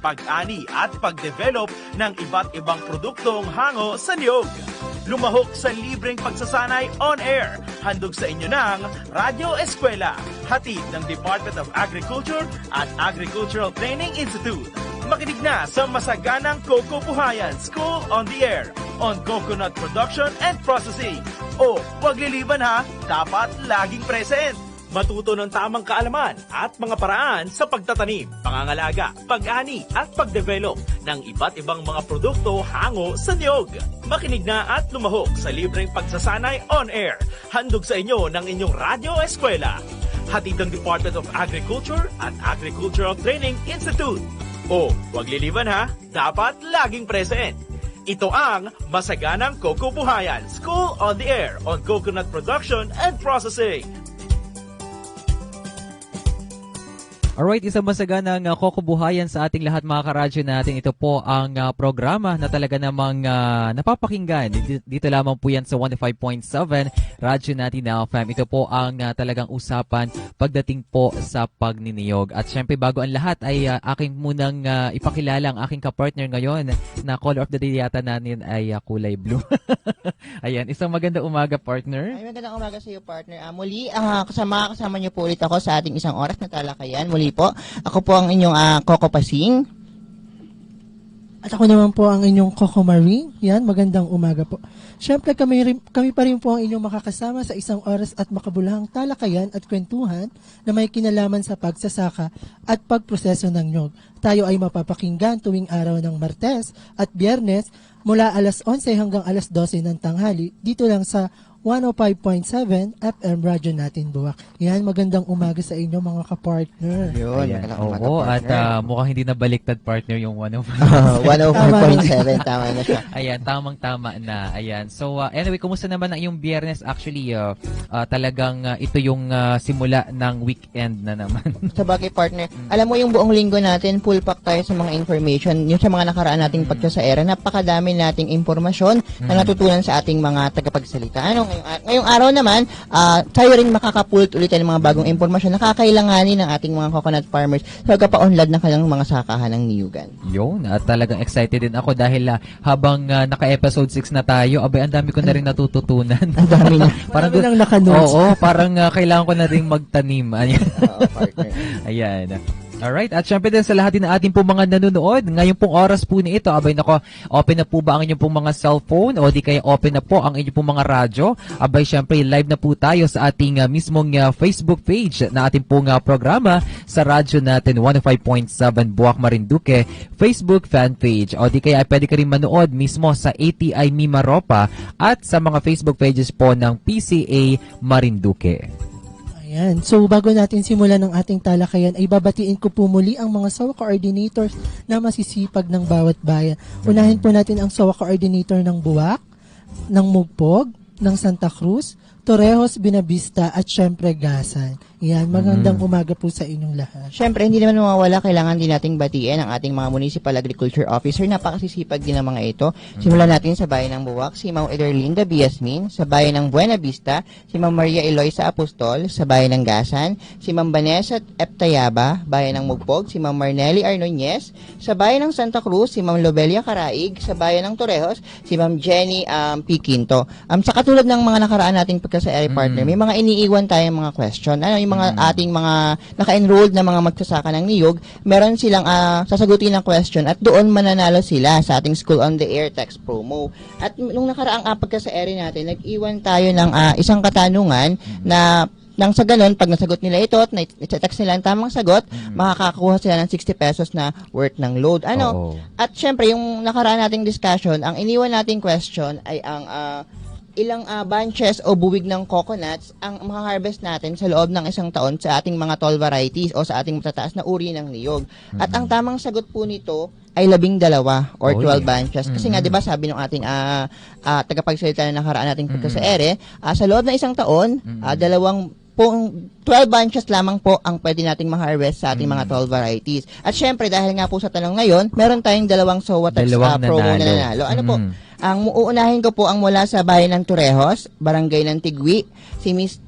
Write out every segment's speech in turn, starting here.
pag-ani at pagdevelop ng iba't ibang produktong hango sa niyog. Lumahok sa libreng pagsasanay on-air. Handog sa inyo ng Radyo Eskwela, hatid ng Department of Agriculture at Agricultural Training Institute. Makinig na sa masaganang Coco Buhayan School on the Air on coconut production and processing. O, huwag liliban ha, dapat laging present. Matuto ng tamang kaalaman at mga paraan sa pagtatanim, pangangalaga, pag-ani at pagdevelop ng iba't ibang mga produkto hango sa niyog. Makinig na at lumahok sa libreng pagsasanay on-air. Handog sa inyo ng inyong Radyo Eskwela. Hatid ng Department of Agriculture at Agricultural Training Institute. O, huwag liliban ha, dapat laging present. Ito ang Masaganang Coco Buhayan School on the Air on Coconut Production and Processing. Alright, isang masaganang kokobuhayan sa ating lahat mga karadyo natin. Ito po ang programa na talaga namang napapakinggan. Dito lamang po yan sa 105.7 Radyo natin na FM. Ito po ang talagang usapan pagdating po sa pagniniyog. At syempre bago ang lahat ay aking munang ipakilala ang aking kapartner ngayon na color of the day yata natin ay kulay blue. Ayan, isang magandang umaga partner. Ay, magandang umaga sa iyo partner. Muli, kasama niyo po ulit ako sa ating isang oras na talakayan. Muli po, ako po ang inyong Coco Pasing. At ako naman po ang inyong Coco Marie. Yan, magandang umaga po. Siyempre, kami pa rin po ang inyong makakasama sa isang oras at makabulahang talakayan at kwentuhan na may kinalaman sa pagsasaka at pagproseso ng nyog. Tayo ay mapapakinggan tuwing araw ng Martes at Biyernes mula alas 11 hanggang alas 12 ng tanghali dito lang sa 105.7 FM Radyo natin Buwak. Yan, magandang umaga sa inyo mga kapartner. Yun, Ayan, magandang umaga oo, partner. at mukhang hindi na baliktad partner yung 105.7, tama na siya. Ayan, tamang-tama na. Ayan. So, anyway, kumusta naman ang iyong Biyernes? Actually, talagang ito yung simula ng weekend na naman. Sa bagay partner, alam mo yung buong linggo natin, full pack tayo sa mga information, yung sa mga nakaraan nating pagsasaera, napakadami nating impormasyon na natutunan sa ating mga tagapagsalita. Ngayong araw naman, tayo rin makakapulot ulit ng mga bagong impormasyon na kakailanganin ng ating mga coconut farmers sa pagpapaunlad ng kanilang mga sakahan ng niyugan. Yun, at talagang excited din ako dahil habang naka-episode 6 na tayo, abay, ang dami ko na rin natututunan. Ang dami na. Marami nang nakanotes. Oo, parang kailangan ko na rin magtanim. Ayan. Partner. Ayan. Alright, at syempre din sa lahat din ng ating pong mga nanonood, ngayon pong oras po na ito, abay nako, open na po ba ang inyong pong mga cellphone o di kaya open na po ang inyong pong mga radyo? Abay syempre live na po tayo sa ating mismong Facebook page na ating pong programa sa radyo natin 105.7 Buwak Marinduque Facebook fan page. O di kaya pwede ka rin manood mismo sa ATI Mimaropa at sa mga Facebook pages po ng PCA Marinduque. Ayan. So, bago natin simulan ng ating talakayan, ay babatiin ko po muli ang mga SOA coordinators na masisipag ng bawat bayan. Unahin po natin ang SOA coordinator ng Buwak, ng Mugpog, ng Santa Cruz, Torrejos, Binavista, at syempre Gasan. Yan, magandang umaga po sa inyong lahat. Siyempre, hindi naman mawawala, kailangan din nating batiin ang ating mga municipal agriculture officer. Napakasisipag din ng mga ito. Simulan natin sa bayan ng Buwak, si Ma'am Ederlinda Biasmin, sa bayan ng Buena Vista, si Ma'am Maria Eloisa Apostol, sa bayan ng Gasan, si Ma'am Vanessa Eptayaba, bayan ng Mugpog, si Ma'am Marnelli Arnoñez, sa bayan ng Santa Cruz, si Ma'am Lobelia Caraig, sa bayan ng Torrejos, si Ma'am Jenny P. Quinto. Sa katulad ng mga nakaraan nating pagkasa-area partner, may mga iniiwan tayong mga question. Ano yung mga ating mga naka-enrolled na mga magsasaka ng niyog, meron silang sasagutin ng question at doon mananalo sila sa ating School on the Air text promo. At nung nakaraang pagkasa-area natin, nag-iwan tayo ng isang katanungan na nang sa ganun, pag nasagot nila ito at na-text nila ang tamang sagot, makakakuha sila ng 60 pesos na worth ng load. At syempre, yung nakaraan nating discussion, ang iniwan nating question ay ang ilang bunches o buwig ng coconuts ang ma-harvest natin sa loob ng isang taon sa ating mga tall varieties o sa ating matataas na uri ng niyog. At ang tamang sagot po nito ay 12 or 12 bunches. Kasi nga, di ba, sabi ng ating tagapagsalita na nakaraan nating pagkasa-ere, sa loob ng isang taon, dalawang 12 bunches lamang po ang pwede nating ma-harvest sa ating mga tall varieties. At syempre, dahil nga po sa tanong ngayon, meron tayong dalawang SOA text promo na nanalo. Ano po? Ang uunahin ko po ang mula sa bayan ng Torrejos, barangay ng Tigwi, si Miss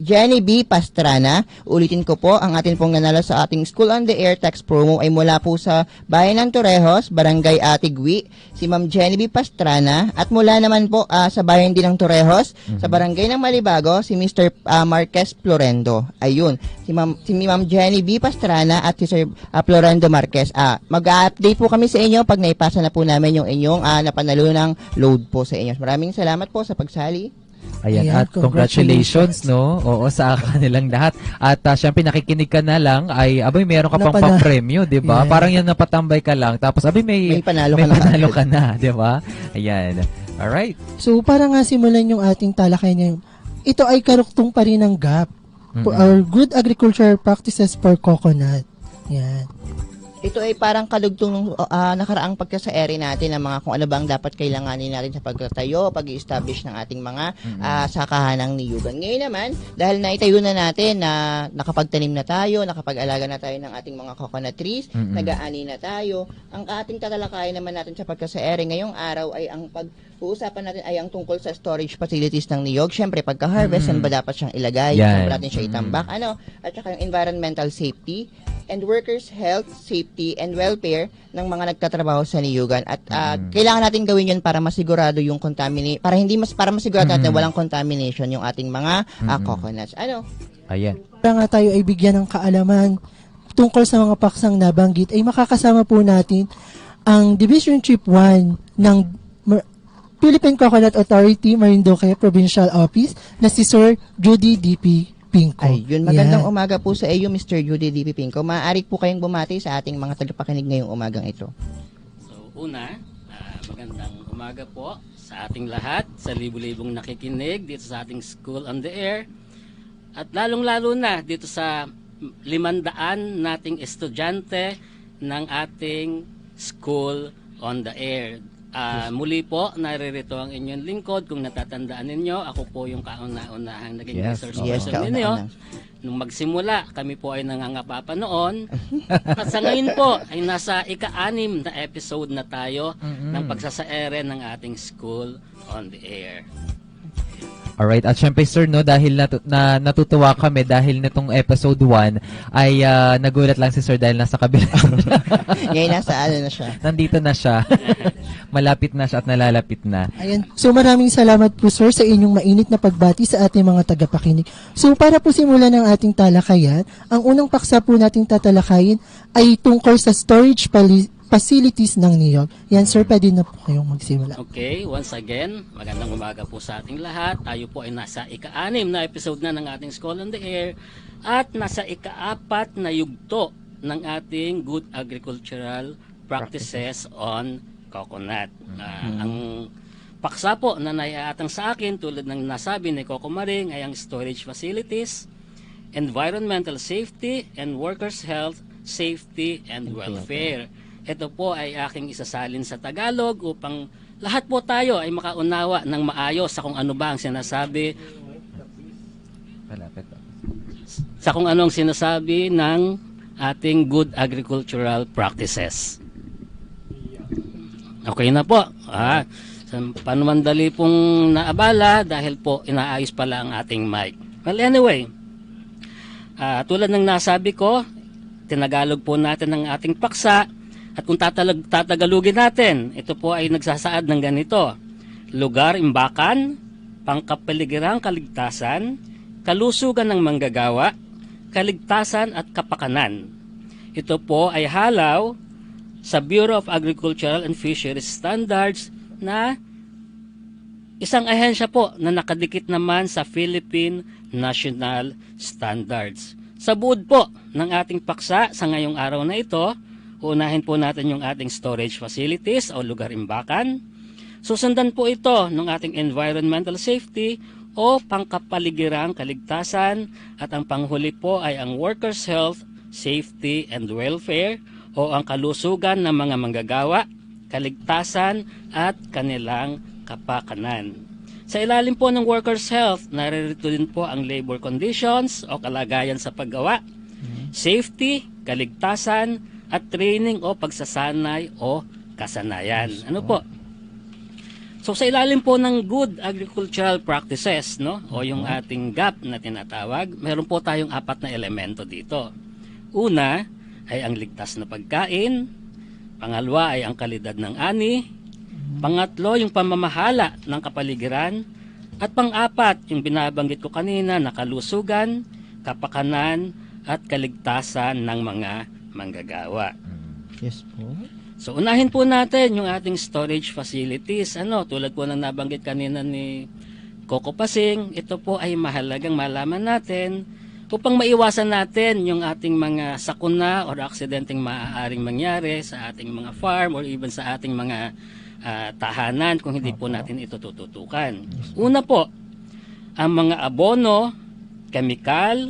Jenny B. Pastrana. Ulitin ko po, ang atin pong nanalo sa ating School on the Air text promo ay mula po sa bayan ng Torrejos, barangay Tigwi, si Ma'am Jenny B. Pastrana. At mula naman po sa bayan din ng Torrejos, sa barangay ng Malibago, si Mr. Marquez Florendo. Ayun, si Ma'am Jenny B. Pastrana at si Sir Florendo Marquez. Mag-update po kami sa inyo pag naipasa na po namin yung inyong napanalo ng load po sa inyo. Maraming salamat po sa pagsali. Ayan, Ayan, at congratulations, no? Oo, sa kanilang lahat. At syempre, nakikinig ka na lang, ay, abay, meron ka pang papremyo, di ba? Yeah. Parang yan napatambay ka lang. Tapos, abay, may panalo ka na, di ba? Ayan. Alright. So, para nga simulan yung ating talakayan ngayon, ito ay karuktong pa rin ng GAP, or Good Agricultural Practices for Coconut. Yan. Ito ay parang kalugtong ng nakaraang pagkasaeri natin ng mga kung ano bang dapat kailanganin natin sa pagtatayo, pag-establish ng ating mga sakahanang niyugan. Ngayon naman, dahil naitayo na natin na nakapagtanim na tayo, nakapag-alaga na tayo ng ating mga coconut trees, nag-aani na tayo, ang ating tatalakayan naman natin sa pagkasaeri ngayong araw ay ang uusapan natin ay ang tungkol sa storage facilities ng niyog. Siyempre, pagka-harvest, saan ba dapat siyang ilagay? Saan ba natin siya itambak? At saka yung environmental safety and workers' health, safety, and welfare ng mga nagtatrabaho sa niyugan. At kailangan natin gawin yun para masigurado yung para masigurado natin walang contamination yung ating mga coconuts. Ayan. Para nga tayo ay bigyan ng kaalaman tungkol sa mga paksang nabanggit, ay makakasama po natin ang Division Chief 1 ng Philippine Coconut Authority, Marinduque Provincial Office, na si Sir Judy D.P. Pinco. Ayun, magandang umaga po sa iyo, Mr. Judy D.P. Pinco. Maaari po kayong bumati sa ating mga tagapakinig ngayong umagang ito. So, una, magandang umaga po sa ating lahat, sa libu-libong nakikinig dito sa ating School on the Air, at lalong-lalo na dito sa 500 nating estudyante ng ating School on the Air. Muli po, naririto ang inyong lingkod. Kung natatandaan ninyo, ako po yung kauna-unahang naging resource person ninyo. Nung magsimula, kami po ay nangangapapa noon. At sa ngayon po, ay nasa ika-6 na episode na tayo ng pagsasaere ng ating School on the Air. Alright, at syempre sir, no, dahil natutuwa kami dahil nitong episode 1 ay nagulat lang si sir dahil nasa kabila. Ngayon nasa na siya. Nandito na siya. Malapit na siya at nalalapit na. Ayan. So maraming salamat po sir sa inyong mainit na pagbati sa ating mga tagapakinig. So para po simulan ng ating talakayan, ang unang paksa po nating tatalakayin ay tungkol sa storage facilities ng niyog. Yan sir, pwede na po kayong magsimula. Okay, once again, magandang umaga po sa ating lahat. Tayo po ay nasa ika-6 na episode na ng ating School on the Air at nasa ika-4 na yugto ng ating Good Agricultural Practices on Coconut. Ang paksa po na naiatang sa akin tulad ng nasabi ni Coco Maring ay ang storage facilities, environmental safety, and workers' health, safety, and welfare. Ito po ay aking isasalin sa Tagalog upang lahat po tayo ay makaunawa ng maayos sa kung ano ba ang sinasabi anong sinasabi ng ating good agricultural practices. Okay na po. Panumandali pong naabala dahil po inaayos pala ang ating mic. Well, anyway, tulad ng nasabi ko, tinagalog po natin ang ating paksa. At kung tatagalugin natin, ito po ay nagsasaad ng ganito. Lugar, imbakan, pangkapaligirang kaligtasan, kalusugan ng manggagawa, kaligtasan at kapakanan. Ito po ay halaw sa Bureau of Agricultural and Fisheries Standards na isang ahensya po na nakadikit naman sa Philippine National Standards. Sa buod po ng ating paksa sa ngayong araw na ito, unahin po natin yung ating storage facilities o lugar imbakan. Susundan po ito ng ating environmental safety o pangkapaligirang kaligtasan at ang panghuli po ay ang workers' health, safety, and welfare o ang kalusugan ng mga manggagawa, kaligtasan at kanilang kapakanan. Sa ilalim po ng workers' health, naririto din po ang labor conditions o kalagayan sa paggawa, safety, kaligtasan, at training o pagsasanay o kasanayan. Ano po? So sa ilalim po ng good agricultural practices, no, o yung ating GAP na tinatawag, meron po tayong 4 na elemento dito. Una ay ang ligtas na pagkain, pangalawa ay ang kalidad ng ani, pangatlo yung pamamahala ng kapaligiran, at pang-apat yung binabanggit ko kanina na kalusugan, kapakanan, at kaligtasan ng mga manggagawa. Yes po. So unahin po natin yung ating storage facilities. Tulad po ng nabanggit kanina ni Coco Pasing, ito po ay mahalagang malaman natin upang maiwasan natin yung ating mga sakuna or aksidenteng maaaring mangyari sa ating mga farm or even sa ating mga tahanan kung hindi po natin ito tututukan. Una po, ang mga abono, kemikal,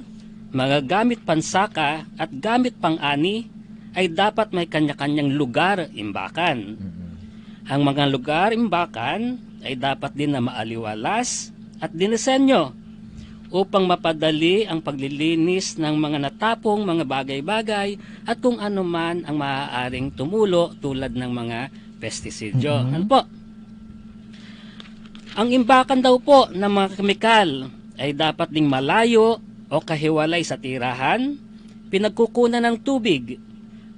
mga gamit pansaka at gamit pang-ani ay dapat may kanya-kanyang lugar imbakan. Ang mga lugar imbakan ay dapat din na maaliwalas at dinisenyo upang mapadali ang paglilinis ng mga natapong mga bagay-bagay at kung ano man ang maaaring tumulo tulad ng mga pestisidyo. Ano po? Ang imbakan daw po ng mga kemikal ay dapat ding malayo o kahiwalay sa tirahan, pinagkukunan ng tubig,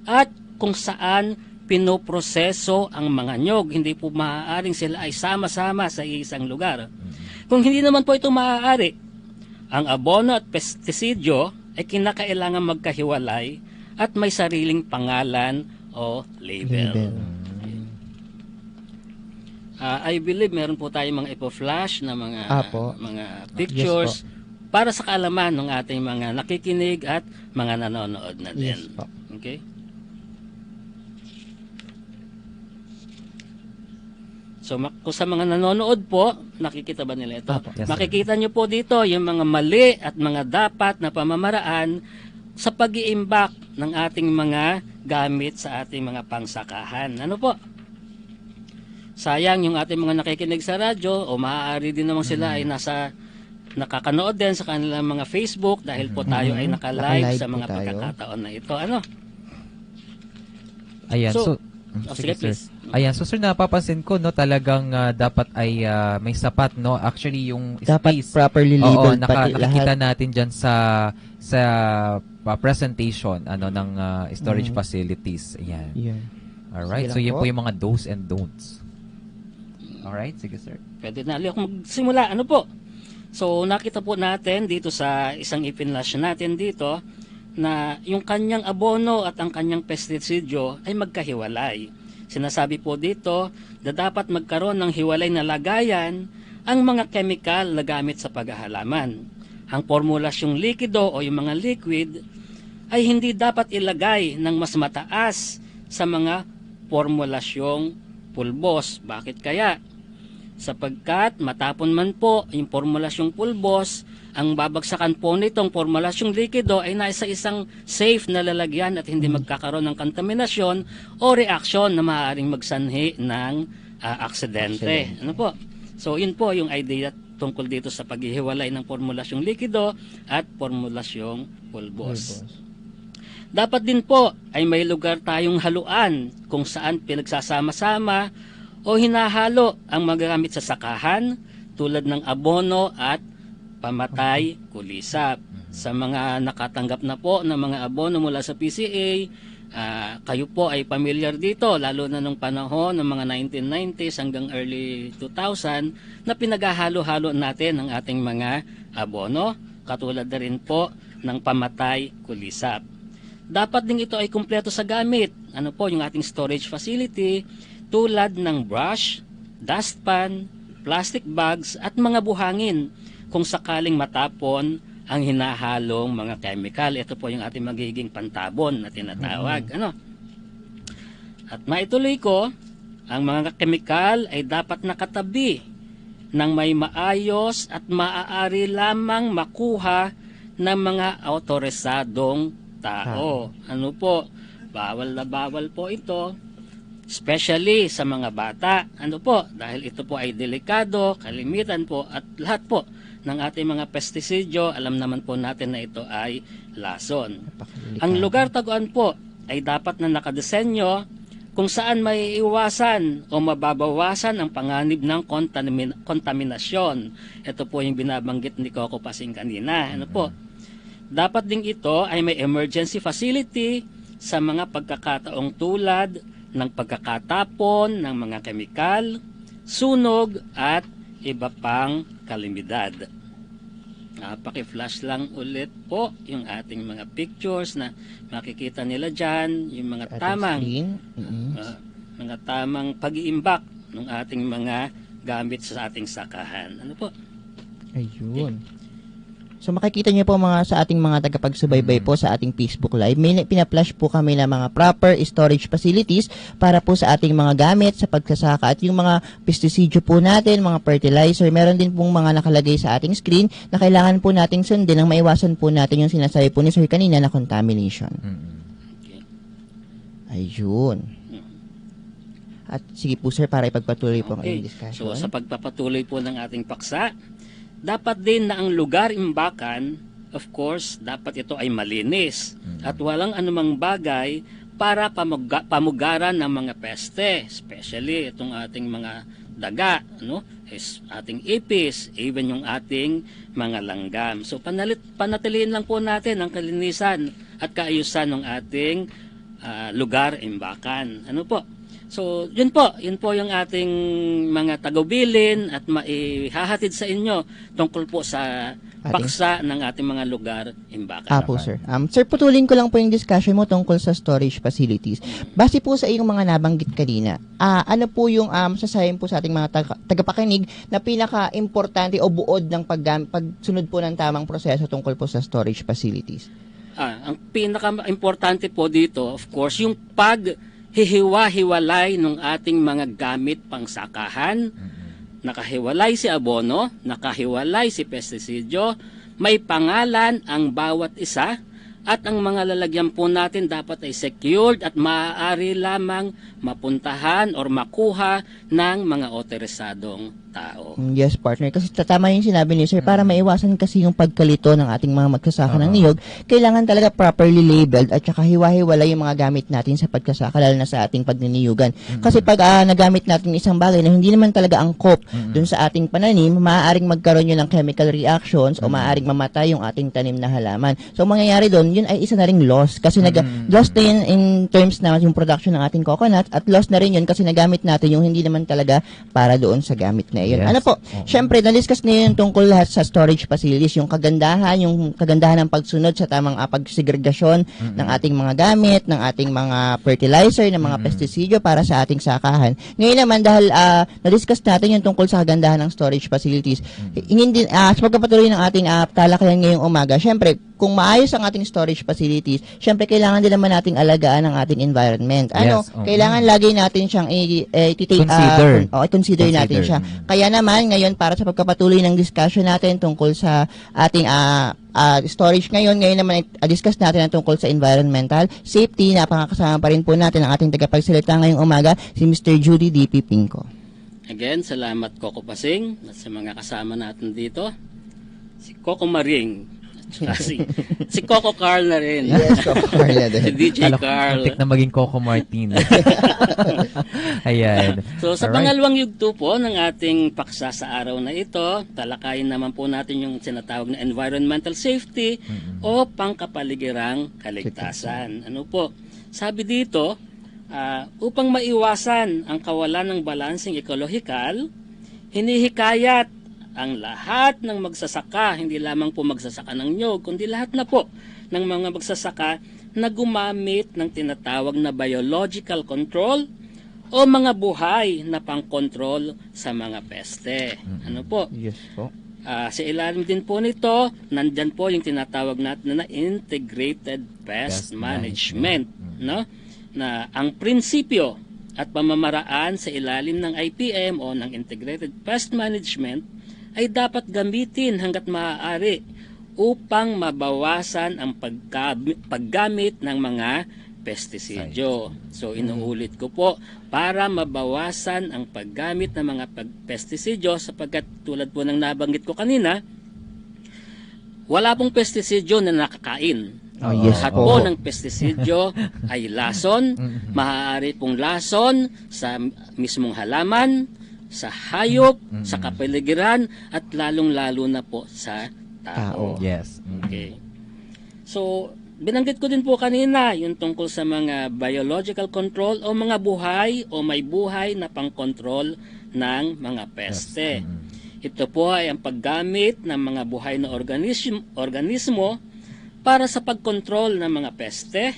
at kung saan pinoproseso ang mga nyog. Hindi po maaaring sila ay sama-sama sa isang lugar. Kung hindi naman po ito maaari, ang abono at pestisidyo ay kinakailangan magkahiwalay at may sariling pangalan o label. I believe meron po tayong mga ipo-flash na mga pictures para sa kaalaman ng ating mga nakikinig at mga nanonood na din. Yes po. Okay? So kung sa mga nanonood po, nakikita ba nila ito? Yes, sir. Makikita nyo po dito yung mga mali at mga dapat na pamamaraan sa pag-iimbak ng ating mga gamit sa ating mga pangsakahan. Ano po? Sayang yung ating mga nakikinig sa radyo o maaari din naman sila ay nakakanood din sa kanilang mga Facebook dahil po tayo ay naka-live sa Naka-live mga po tayo. pagkakataon na ito. Ano? Ayan, So, sige, sige, sir. please. Ayan, so sir, napapansin ko, no, talagang dapat ay may sapat, no, actually yung Dapat space. properly Oo, labeled pati nakikita lahat. natin dyan sa presentation ng storage facilities. Ayan. Yan. Alright, so Sige lang yun po. po yung mga do's and don'ts. Alright, sige sir. Pwede na ako magsimula. Ano po? So, nakita po natin dito sa isang ipinlash natin dito na yung kanyang abono at ang kanyang pestisidyo ay magkahiwalay. Sinasabi po dito na dapat magkaroon ng hiwalay na lagayan ang mga chemical na gamit sa paghahalaman. Ang formulasyong likido o yung mga liquid ay hindi dapat ilagay ng mas mataas sa mga formulasyong pulbos. Bakit kaya? Sapagkat matapon man po yung formulasyong pulbos, ang babagsakan po nitong formulasyong likido ay nasa isang safe na lalagyan at hindi magkakaroon ng kontaminasyon o reaksyon na maaaring magsanhi ng aksidente. Ano po? So yun po yung idea tungkol dito sa paghihiwalay ng formulasyong likido at formulasyong pulbos. Dapat din po ay may lugar tayong haluan kung saan pinagsasama-sama o hinahalo ang magagamit sa sakahan tulad ng abono at pamatay kulisap. Sa mga nakatanggap na po ng mga abono mula sa PCA, kayo po ay familiar dito lalo na nung panahon ng mga 1990s hanggang early 2000 na pinaghahalo-halo natin ang ating mga abono, katulad na rin po ng pamatay kulisap. Dapat din ito ay kumpleto sa gamit. Ano po yung ating storage facility tulad ng brush, dustpan, plastic bags at mga buhangin kung sakaling matapon ang hinahalong mga chemical. Ito po yung ating magiging pantabon na tinatawag. Ano? At maituloy ko, ang mga chemical ay dapat nakatabi ng may maayos at maaari lamang makuha ng mga autorisadong tao. Ano po? Bawal na bawal po ito, especially sa mga bata. Ano po? Dahil ito po ay delikado, kalimitan po at lahat po ng ating mga pestisidyo, alam naman po natin na ito ay lason. Ang lugar taguan po ay dapat na nakadesenyo kung saan may iwasan o mababawasan ang panganib ng kontaminasyon. Ito po yung binabanggit ni Coco Pasing kanina. Ano po? Dapat ding ito ay may emergency facility sa mga pagkakataong tulad ng pagkakatapon ng mga kemikal, sunog at iba pang kalamidad. Paki-flash lang ulit po yung ating mga pictures na makikita nila dyan, yung mga tamang mga tamang pag-iimbak ng ating mga gamit sa ating sakahan. Ano po? Ayun. So makikita niyo po mga sa ating mga tagapagsubaybay po sa ating Facebook Live, may pina-flash po kami ng mga proper storage facilities para po sa ating mga gamit sa pagsasaka at yung mga pestisidyo po natin, mga fertilizer, meron din pong mga nakalagay sa ating screen na kailangan po nating sundin nang maiwasan po natin yung sinasabi po ni Sir kanina na contamination. Ayun. At sige po sir, para ipagpatuloy po ang ating discussion. So sa pagpapatuloy po ng ating paksa, dapat din na ang lugar imbakan, of course, dapat ito ay malinis at walang anumang bagay para pamugaran ng mga peste, especially itong ating mga daga, no? Ating ipis, even yung ating mga langgam. So panatilihin lang po natin ang kalinisan at kaayusan ng ating lugar imbakan. Ano po? So, yun po yung ating mga tagubilin at maihahatid sa inyo tungkol po sa paksa ng ating mga lugar imbakan. Po, sir. Sir, putulin ko lang po yung discussion mo tungkol sa storage facilities. Base po sa iyong mga nabanggit kanina, ano po yung sasayin po sa ating mga tagapakinig na pinaka-importante o buod ng pagsunod po ng tamang proseso tungkol po sa storage facilities? Ang pinaka-importante po dito, of course, yung hihiwa-hiwalay ng ating mga gamit pangsakahan. Nakahiwalay si abono, nakahiwalay si pestisidyo, may pangalan ang bawat isa, at ang mga lalagyan po natin dapat ay secured at maaari lamang mapuntahan or makuha ng mga otorisadong tao. Yes, partner. Kasi tama yung sinabi ni sir, para maiwasan kasi yung pagkalito ng ating mga magsasaka ng niyog, kailangan talaga properly labeled at saka hiwa-hiwalay yung mga gamit natin sa pagkasaka, lalo na sa ating pagniniyugan. Kasi pag nagamit natin isang bagay na hindi naman talaga angkop dun sa ating pananim, maaaring magkaroon yun ng chemical reactions o maaaring mamatay yung ating tanim na halaman. So, mangyayari doon, yun ay isa na ring loss kasi loss na yun in terms na yung production ng ating coconut at loss na rin yun kasi nagamit natin yung hindi naman talaga para doon sa gamit na yun. Yes. Ano po, syempre, na-discuss na yun tungkol lahat sa storage facilities, yung kagandahan ng pagsunod sa tamang pagsegregasyon ng ating mga gamit, ng ating mga fertilizer, ng mga pestisidyo para sa ating sakahan. Ngayon naman, dahil na-discuss natin yung tungkol sa kagandahan ng storage facilities, sa pagpapatuloy ng ating talakayan ngayong umaga, syempre, kung maayos ang ating storage facilities, syempre kailangan din naman nating alagaan ang ating environment. Kailangan lagi natin siyang consider natin siya. Kaya naman ngayon para sa pagpapatuloy ng discussion natin tungkol sa ating storage ngayon naman discuss natin ang tungkol sa environmental safety. Napakasama pa rin po natin ang ating tagapagsalita ngayong umaga, si Mr. Judy D.P. Pinco. Again, salamat Coco Pasing at sa mga kasama natin dito. Si Coco Maring. Si Coco Carl na rin. Yes, Coco Carl na din. Si DJ Carl. Muntik na maging Coco Martin. Ayan. So, sa pangalawang yugto po ng ating paksa sa araw na ito, talakayin naman po natin yung sinatawag na environmental safety o pangkapaligirang kaligtasan. Ano po? Sabi dito, upang maiwasan ang kawalan ng balansing ekolohikal, hinihikayat ang lahat ng magsasaka, hindi lamang po magsasaka ng niyog, kundi lahat na po ng mga magsasaka na gumamit ng tinatawag na biological control o mga buhay na pang-control sa mga peste. Ano po? Yes po. Sa ilalim din po nito, nandyan po yung tinatawag natin na integrated pest management, no? Na ang prinsipyo at pamamaraan sa ilalim ng IPM o ng integrated pest management ay dapat gamitin hanggat maaari upang mabawasan ang paggamit ng mga pestisidyo. So, inuulit ko po, para mabawasan ang paggamit ng mga pestisidyo sapagkat tulad po ng nabanggit ko kanina, wala pong pestisidyo na nakakain. Oh, yes Lahat po. po ng pestisidyo ay lason, maaari pong lason sa mismong halaman, sa hayop, sa kapaligiran, at lalong-lalo na po sa tao. Yes. Okay. So, binanggit ko din po kanina yung tungkol sa mga biological control o mga buhay o may buhay na pang-control ng mga peste. Ito po ay ang paggamit ng mga buhay na organismo para sa pagkontrol ng mga peste,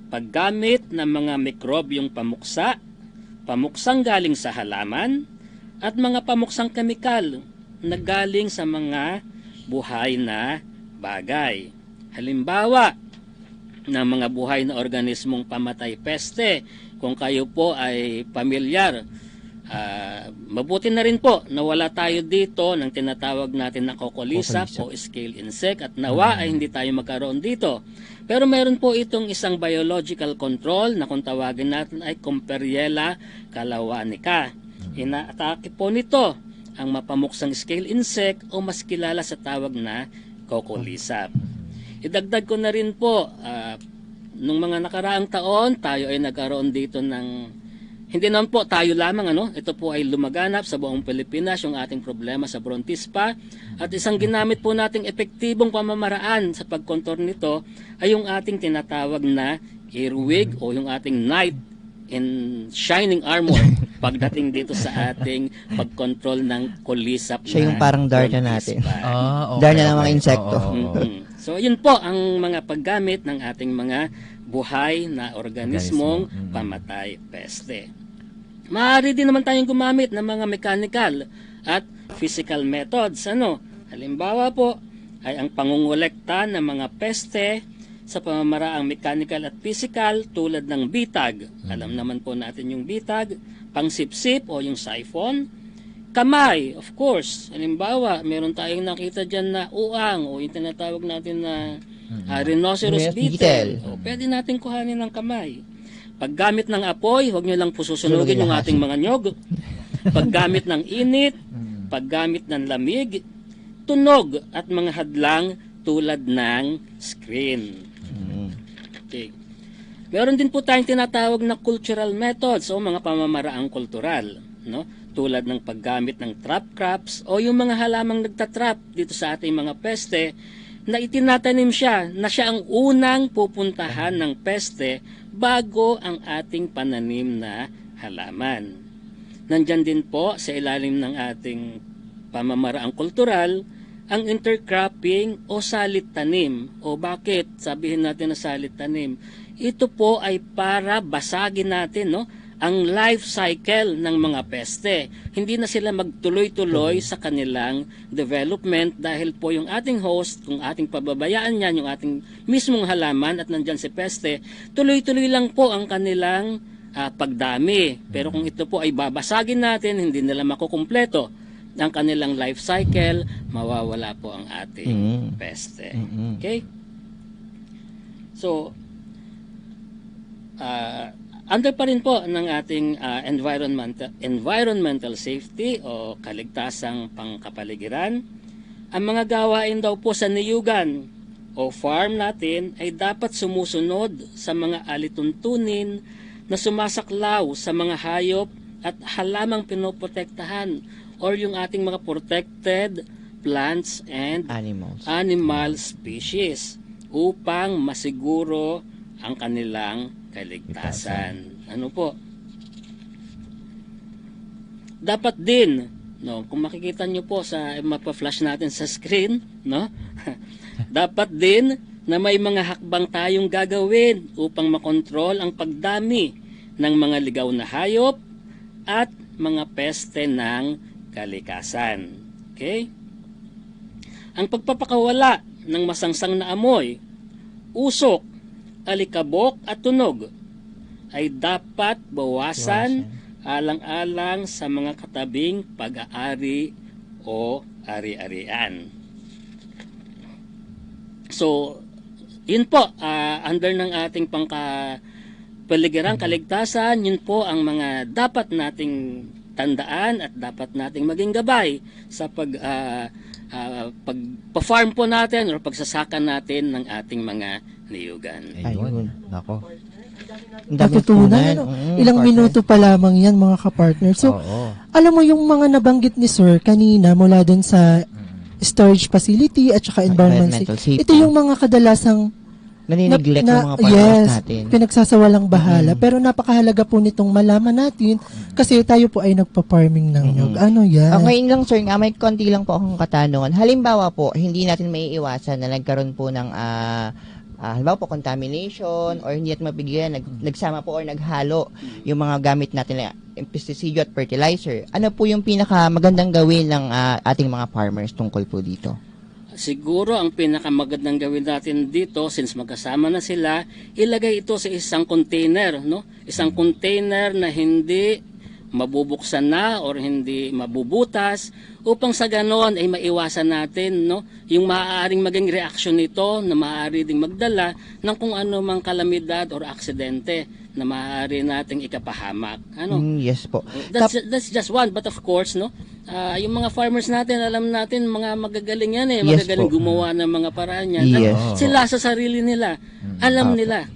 paggamit ng mga mikrobyong pamuksa, pamuksang galing sa halaman, at mga pamuksang kemikal na galing sa mga buhay na bagay. Halimbawa, ng mga buhay na organismong pamatay peste, kung kayo po ay pamilyar, mabuti na rin po na wala tayo dito ng tinatawag natin na kokolisa o scale insect, at nawa ay hindi tayo magkaroon dito. Pero mayroon po itong isang biological control na kung tawagin natin ay Comperiella calawanica. Inaatake po nito ang mapamuksang scale insect o mas kilala sa tawag na kokolisa. Idagdag ko na rin po, nung mga nakaraang taon, tayo ay nagkaroon dito ng, hindi naman po tayo lamang, ito po ay lumaganap sa buong Pilipinas, yung ating problema sa brontispa. At isang ginamit po nating epektibong pamamaraan sa pagkontor nito ay yung ating tinatawag na earwig o yung ating knight in shining armor pagdating dito sa ating pagkontrol ng kolisap. Siya yung parang Darna natin. Okay, Darna ng mga insekto. So yun po ang mga paggamit ng ating mga buhay na organismong pamatay peste. Maaari din naman tayong gumamit ng mga mechanical at physical methods. Halimbawa po ay ang pangungulekta ng mga peste sa pamamaraang mechanical at physical tulad ng bitag. Alam naman po natin yung bitag, pangsipsip o yung siphon. Kamay, of course. Halimbawa, meron tayong nakita dyan na uang o yung tinatawag natin na rhinoceros beetle. O, pwede natin kuhanin ng kamay. Paggamit ng apoy, huwag nyo lang po susunugin yung ating mga nyog. Paggamit ng init, paggamit ng lamig, tunog at mga hadlang tulad ng screen. Okay. Meron din po tayong tinatawag na cultural methods o mga pamamaraang kultural, tulad ng paggamit ng trap crops o yung mga halamang nagtatrap dito sa ating mga peste na itinatanim siya na siya ang unang pupuntahan ng peste bago ang ating pananim na halaman. Nandyan din po sa ilalim ng ating pamamaraang kultural ang intercropping o salit tanim. O bakit sabihin natin na salit tanim? Ito po ay para basagin natin ang life cycle ng mga peste. Hindi na sila magtuloy-tuloy sa kanilang development dahil po yung ating host, kung ating pababayaan yan, yung ating mismong halaman at nandyan si peste, tuloy-tuloy lang po ang kanilang pagdami. Pero kung ito po ay babasagin natin, hindi nila makukumpleto ang kanilang life cycle, mawawala po ang ating peste. Okay? So, under pa rin po ng ating environmental safety o kaligtasang pangkapaligiran, ang mga gawain daw po sa niyugan o farm natin ay dapat sumusunod sa mga alituntunin na sumasaklaw sa mga hayop at halamang pinoprotektahan or yung ating mga protected plants and animal species upang masiguro ang kanilang kaligtasan. Ano po? Dapat din, kung makikita nyo po sa mapa-flash natin sa screen, dapat din na may mga hakbang tayong gagawin upang makontrol ang pagdami ng mga ligaw na hayop at mga peste ng kalikasan. Okay? Ang pagpapakawala ng masangsang na amoy, usok, alikabok at tunog ay dapat bawasan alang-alang sa mga katabing pag-aari o ari-arian. So, yun po, under ng ating pangkapaligiran kaligtasan, yun po ang mga dapat nating tandaan at dapat nating maging gabay sa pagpa-farm po natin or pagsasaka natin ng ating mga niyugan. Ayun. Nako. Ang dami Natutunan, tunan. ano? Ilang minuto pa lamang yan, mga kapartner. So, Oo. alam mo yung mga nabanggit ni Sir kanina mula dun sa storage facility at saka environmental Environmental safety. safety. Ito yung mga kadalasang Nanineglect ng mga partners yes, natin. pinagsasawalang bahala. Pero napakahalaga po nitong malaman natin kasi tayo po ay nagpa-farming ng nyug. Ano yan? Ngayon lang, sir, nga may konti lang po akong katanungan. Halimbawa po, hindi natin maiiwasan na nagkaroon po ng halimbawa po contamination or hindi natin mabigyan, nagsama po or naghalo yung mga gamit natin na pesticide at fertilizer. Ano po yung pinakamagandang gawin ng ating mga farmers tungkol po dito? Siguro ang pinakamagandang gawin natin dito, since magkasama na sila, ilagay ito sa isang container, no? Isang container na hindi mabubuksan na or hindi mabubutas upang sa ganoon ay maiwasan natin, no, yung maaaring maging reaksyon nito na maaari ding magdala ng kung ano mang kalamidad or aksidente na maaari nating ikapahamak. Ano? Yes po. That's just one, but of course, no, yung mga farmers natin, alam natin, mga magagaling yan Yes magagaling po. gumawa ng mga paraan yan. Yes. Sila sa sarili nila, alam nila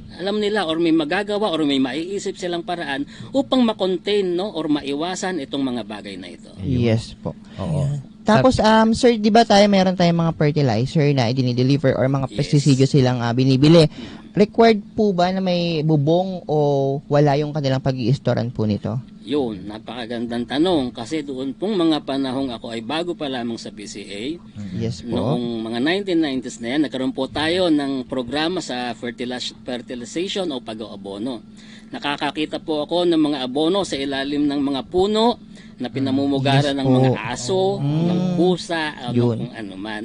or may magagawa or may maiisip silang paraan upang makontain, no, or maiwasan itong mga bagay na ito. Yes po. Oo. Tapos, sir, di ba meron tayong mga fertilizer na dinideliver or mga Yes. pesticide silang binibili? Required po ba na may bubong o wala yung kanilang pag-i-storan po nito? Yun, napakagandang tanong kasi doon pong mga panahong ako ay bago pa lamang sa PCA, Yes po. noong mga 1990s na yan, nagkaroon po tayo ng programa sa fertilization o pag-aabono. Nakakakita po ako ng mga abono sa ilalim ng mga puno na pinamumugaran Yes ng po. mga aso, ng pusa, o Yun. kung ano man.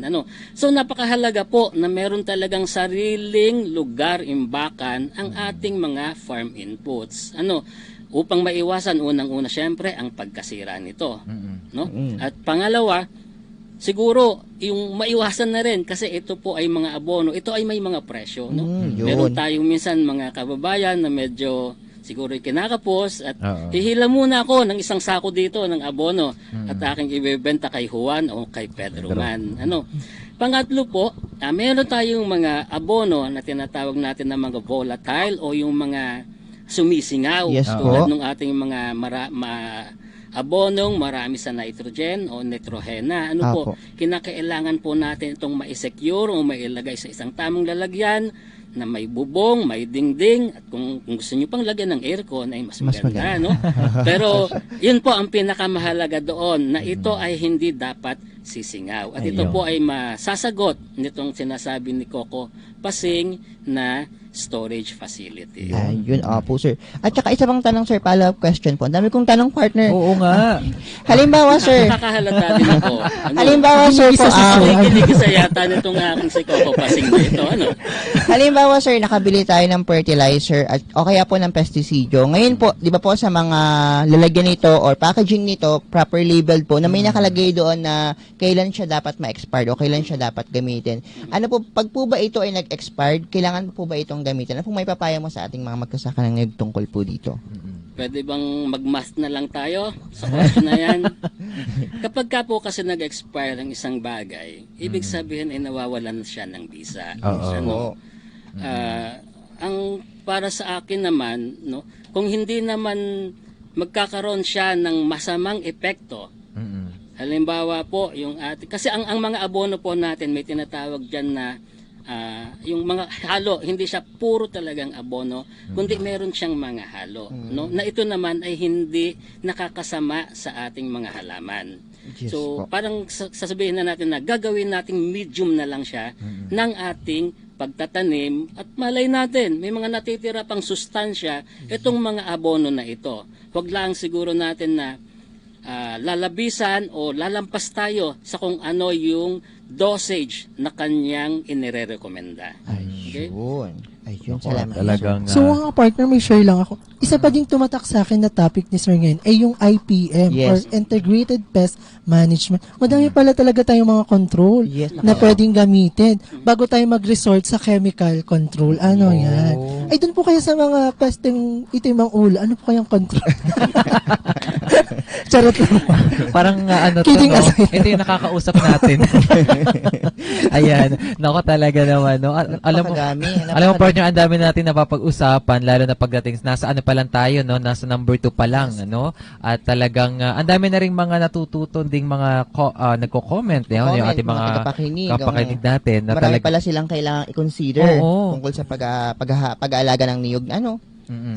So napakahalaga po na meron talagang sariling lugar imbakan ang ating mga farm inputs. Upang maiwasan unang-una syempre ang pagkasira nito, no? At pangalawa, siguro yung maiwasan na rin kasi ito po ay mga abono, ito ay may mga presyo, no? Yun. Meron tayong minsan mga kababayan na medyo siguro kinakapos at Oo. hihila muna ako ng isang sako dito ng abono at aking ibebenta kay Juan o kay Pedro man. Pangatlo po, meron tayong mga abono na tinatawag natin na mga volatile o yung mga sumisingaw. Yes Tulad po. ng ating mga abonong marami sa nitrogen o nitrogena. Apo. Kinakailangan po natin itong ma-secure o mailagay sa isang tamang lalagyan na may bubong, may dingding, at kung gusto nyo pang lagyan ng aircon ay mas Mas maganda, maganda. no? Pero yun po ang pinakamahalaga doon na ito ay hindi dapat sisingaw. At ito Ayun. po ay masasagot nitong sinasabi ni Coco Pasing na storage facility. Yun, po, sir. At saka isa pang tanong, sir, follow-up question po. Ang dami kong tanong, partner. Oo nga. Halimbawa, sir, Nakakahalata din ako. halimbawa, sir, po, Kinikisa yata nitong aking si Coco Pasing na ito. halimbawa, sir, nakabili tayo ng fertilizer at o kaya po ng pesticide. Ngayon po, di ba po sa mga lalagyan nito or packaging nito, proper labeled po, na may nakalagay doon na kailan siya dapat ma-expired o kailan siya dapat gamitin. Ano po, pag po ba ito ay nag-expired, kailangan po ba itong gamitin? Ano po may papaya mo sa ating mga magkasaka ng nagtungkol po dito? Pwede bang mag-mask na lang tayo sa question na yan? Kapag ka po kasi nag-expire ang isang bagay, ibig sabihin ay nawawalan siya ng visa. Oo. Ang para sa akin naman, no, kung hindi naman magkakaroon siya ng masamang epekto, halimbawa po, kasi ang mga abono po natin, may tinatawag dyan na yung mga halo, hindi siya puro talagang abono, kundi meron siyang mga halo, no? Na ito naman ay hindi nakakasama sa ating mga halaman. Yes po. So, parang sasabihin na natin na gagawin nating medium na lang siya ng ating pagtatanim at malay natin, may mga natitira pang sustansya itong mga abono na ito. Huwag lang siguro natin na lalabisan o lalampas tayo sa kung ano yung dosage na kanyang inirerekomenda. Okay? Ayun, salamat. Talagang, So mga partner, may share lang ako. Isa pa ding tumatak sa akin na topic ni Sir ngayon ay yung IPM or Yes. Integrated Pest Management. Madami pala talaga tayong mga control Yes, na pwedeng gamitin bago tayo mag-resort sa chemical control. Ano yan? Ay, dun po kaya sa mga pesteng itim ang ulo, ano po kayang control? Charot lang. Parang ano to, Kidding no? aside. Ito yung nakakausap natin. Ayan. Nako talaga naman, no? Alam mo, alam mo, partner, ang dami natin napapag-usapan, lalo na pagdating, nasa ano pa lang tayo, no? Nasa number 2 pa lang, ano? At talagang, ang dami na rin mga natututo ding mga nagko-comment, no? Yung ating mga kapakinig natin. Na Marami pala silang kailangang i-consider Oo. tungkol sa pag-aalaga ng niyog.